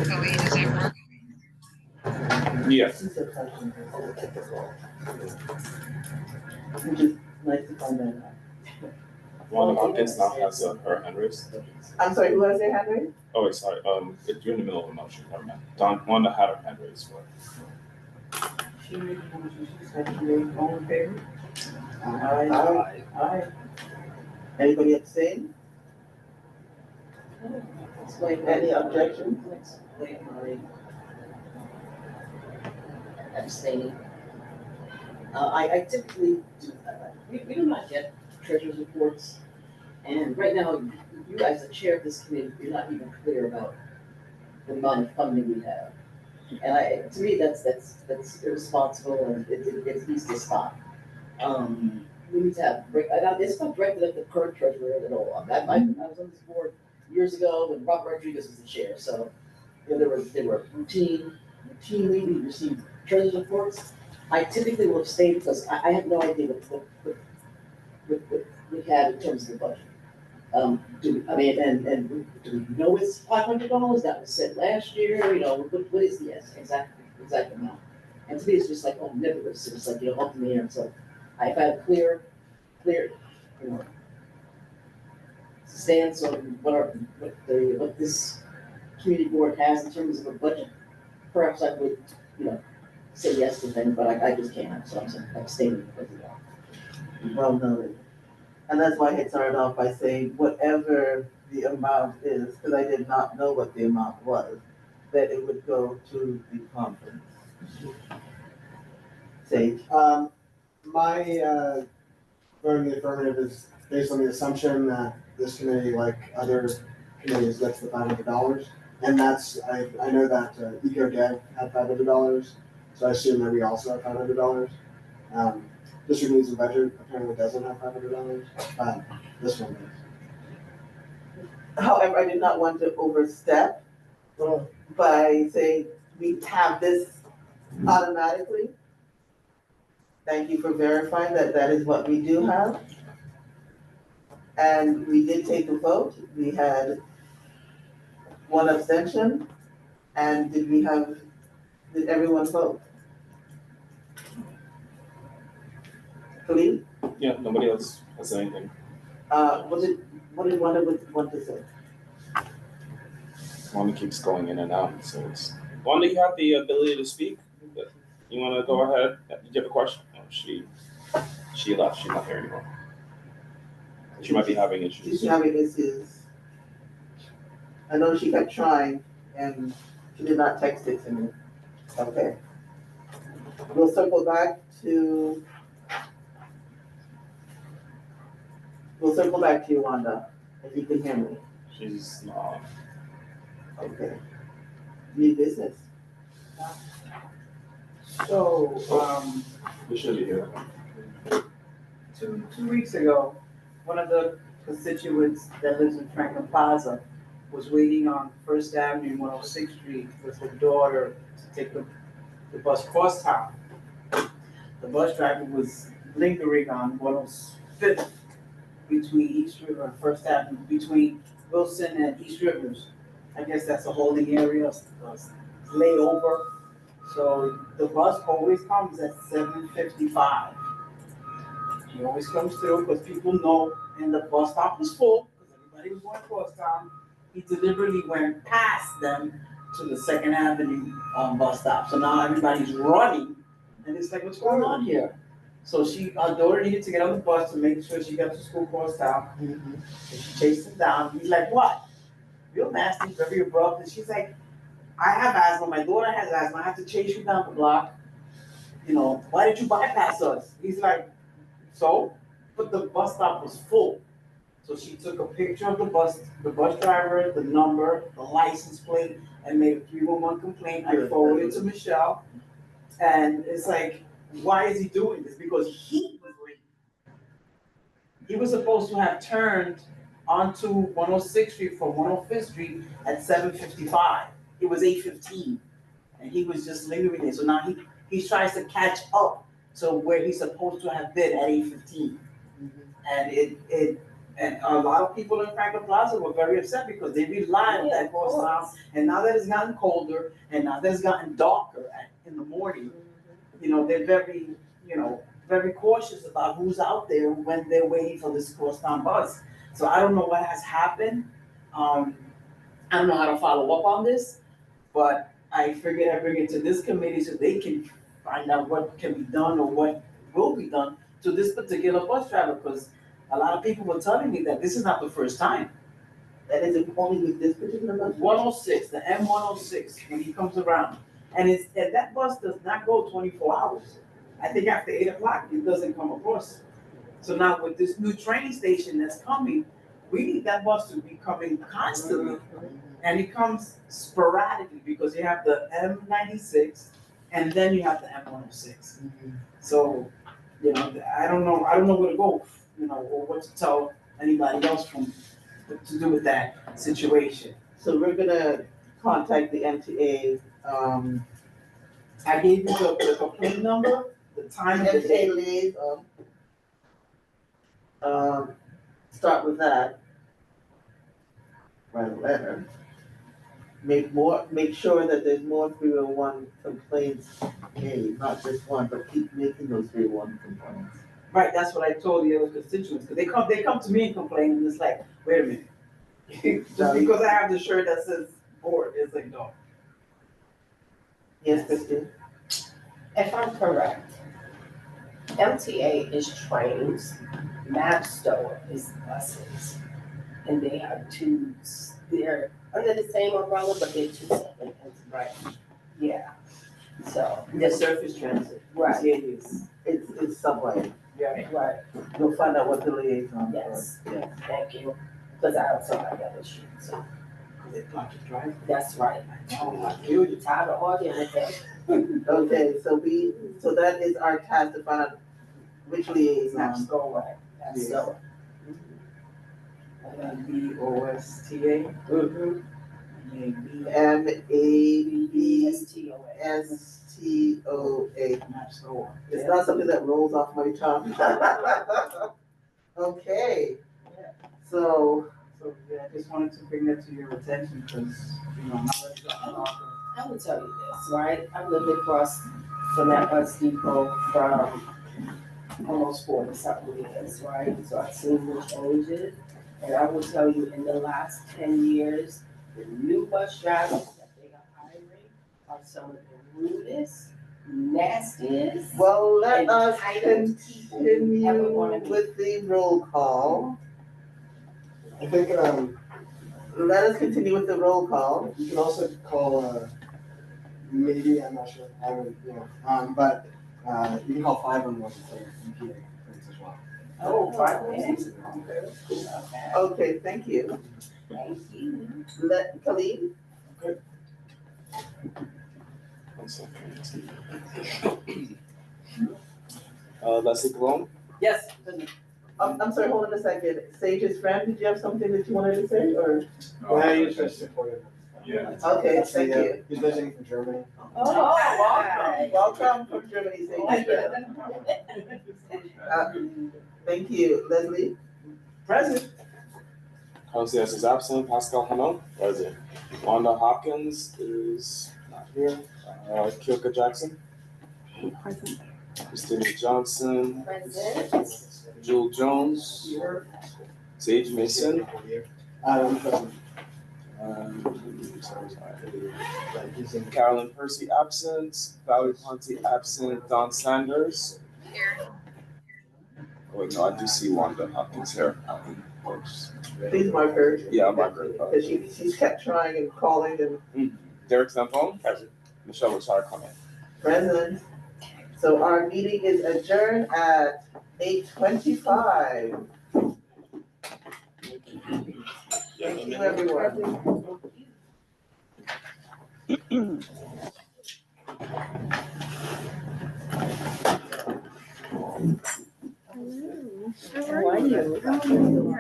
Colleen, does that work? Yes. Which is nice to find that out. Wanda Hopkins now has her hand raised. I'm sorry, who has their hand raised? Oh, wait, sorry. You're in the middle of a motion. Never mind. Wanda had her hand raised. She made a motion, she said she made all in favor? Aye. Anybody abstain? Any objections? Explain my abstaining. I typically do, we do not get treasurer's reports. And right now, you guys, the chair of this committee, you're not even clear about the amount of funding we have. And to me, that's irresponsible and it needs to stop. We need to have, it's not directed at the current treasurer at all. I was on this board years ago when Robert Rodriguez was the chair, so There were routinely we received treasurer's reports. I typically will abstain because I have no idea what we had in terms of the budget. Do we know it's $500 that was said last year, you know, what is the exact amount? And to me, it's just like, oh, nebulous, it's like, you know, up in the air, so I've had a clear, you know, stance on what this community board has in terms of a budget. Perhaps I would, you know, say yes to them, but I just can't, so I'm abstaining because of that. Well noted. And that's why I had started off by saying whatever the amount is, because I did not know what the amount was, that it would go to the conference. Sage? My vote in the affirmative is based on the assumption that this committee, like other committees, gets the $500. And that's, I know that EcoDev had $500, so I assume that we also have $500. District Needs and Budget apparently doesn't have $500, but this one does. However, I did not want to overstep by saying we have this automatically. Thank you for verifying that that is what we do have. And we did take a vote. We had one abstention. And did everyone vote? Khalid? Yeah, nobody else has anything. What did Wanda want to say? Wanda keeps going in and out, so it's. Wanda, you have the ability to speak. You want to go ahead? Did you have a question? No, she left. She's not here anymore. She might be having issues. She's having issues. I know she kept trying and she did not text it to me. Okay. We'll circle back to you, Wanda, if you can hear me. She's not. Okay. New business. So, We should be here. Two weeks ago, one of the constituents that lives in Franklin Plaza was waiting on First Avenue and 106th Street with her daughter to take the bus cross town. The bus driver was lingering on 105th between East River and First Avenue, between Wilson and East Rivers. I guess that's a holding area, layover. So the bus always comes at 7:55. He always comes through because people know, and the bus stop was full because everybody was going across town. He deliberately went past them to the Second Avenue bus stop. So now everybody's running, and it's like, what's going on here? So our daughter needed to get on the bus to make sure she got to school across town. And she chased him down. He's like, what? Real nasty, very abrupt. And she's like, I have asthma, my daughter has asthma, I have to chase you down the block. You know, why did you bypass us? He's like, so? But the bus stop was full. So she took a picture of the bus driver, the number, the license plate, and made a 311 complaint. I forwarded it to Michelle. And it's like, why is he doing this? Because he was late. He was supposed to have turned onto 106th Street from 105th Street at 7:55. It was 8:15, and he was just lingering there. So now he tries to catch up to where he's supposed to have been at 8:15. And a lot of people in Franklin Plaza were very upset because they relied on that cross town. And now that it's gotten colder, and now that it's gotten darker in the morning, you know, they're very cautious about who's out there when they're waiting for this crosstown bus. So I don't know what has happened. I don't know how to follow up on this, but I figured I'd bring it to this committee so they can find out what can be done or what will be done to this particular bus driver, because a lot of people were telling me that this is not the first time. That is only with this particular bus? 106, the M106, when he comes around. And that bus does not go 24 hours. I think after 8 o'clock, it doesn't come across. So now with this new train station that's coming, we need that bus to be coming constantly. And it comes sporadically because you have the M96 and then you have the M106. So, you know, I don't know where to go, you know, or what to tell anybody else to do with that situation. So we're gonna contact the MTA, I gave you the complaint number, the time of the day. MTA liaison. Start with that. Write a letter. Make sure that there's more 301 complaints made, not just one, but keep making those 301 complaints. Right, that's what I told the other constituents, because they come to me and complain, and it's like, wait a minute. Just because I have the shirt that says board, it's like, no. Yes, Christine? If I'm correct, MTA is trains, Mapstone is buses. And they have two, they're under the same umbrella, but they're two separate entities. Right. Yeah, so. The surface transit. Right. Yeah, it's subway. Right, You'll find out what the liaison yes, is. Yeah. thank you, because I have somebody on the street, so. They block the drive. That's right. Oh, You're tired of arguing with them. Okay, so that is our task to find out which liaison. Mapstone, right, that's so. BOSTA. MABSTOA. It's not something that rolls off my tongue. Okay, so. So, yeah, I just wanted to bring that to your attention, because, you know, I'm not ready to offer. I will tell you this, right? I've lived across from that bus depot from almost 40-something years, right? So I've seen the changes. And I will tell you, in the last 10 years, the new bus drivers that they are hiring are some of the rudest, nastiest. Well, let us entitled people you ever wanna continue meet. with the roll call. I think, Let us continue with the roll call. you can also call, maybe, I'm not sure, I would, you know, but, you can call 511 for MPA things as well. Oh, okay. Okay, thank you. Thank you. Let Khalid. One second. Leslie Colon? Yes. I'm sorry, hold on a second. Sage's friend, did you have something that you wanted to say, or? Yeah, he's just supportive. Yeah. Okay, thank you. He's visiting from Germany. Oh, welcome from Germany, Sage's friend. Thank you. Leslie? Present. Concierge is absent. Pascal Hano? Present. Wanda Hopkins is not here. Kyoka Jackson? Present. Christina Johnson? Present. Jewel Jones? Sage Mason? Present. Carolyn Percy absent. Valerie Ponte absent. Don Sanders? Here. Oh, wait, no, I do see Wanda Hopkins here. Please mark her. Yeah, I'll mark her. Because she's kept trying and calling and. Derek Stampone? Present. Michelle Richard coming. Present. So our meeting is adjourned at 8:25. Thank you, everyone. How are you?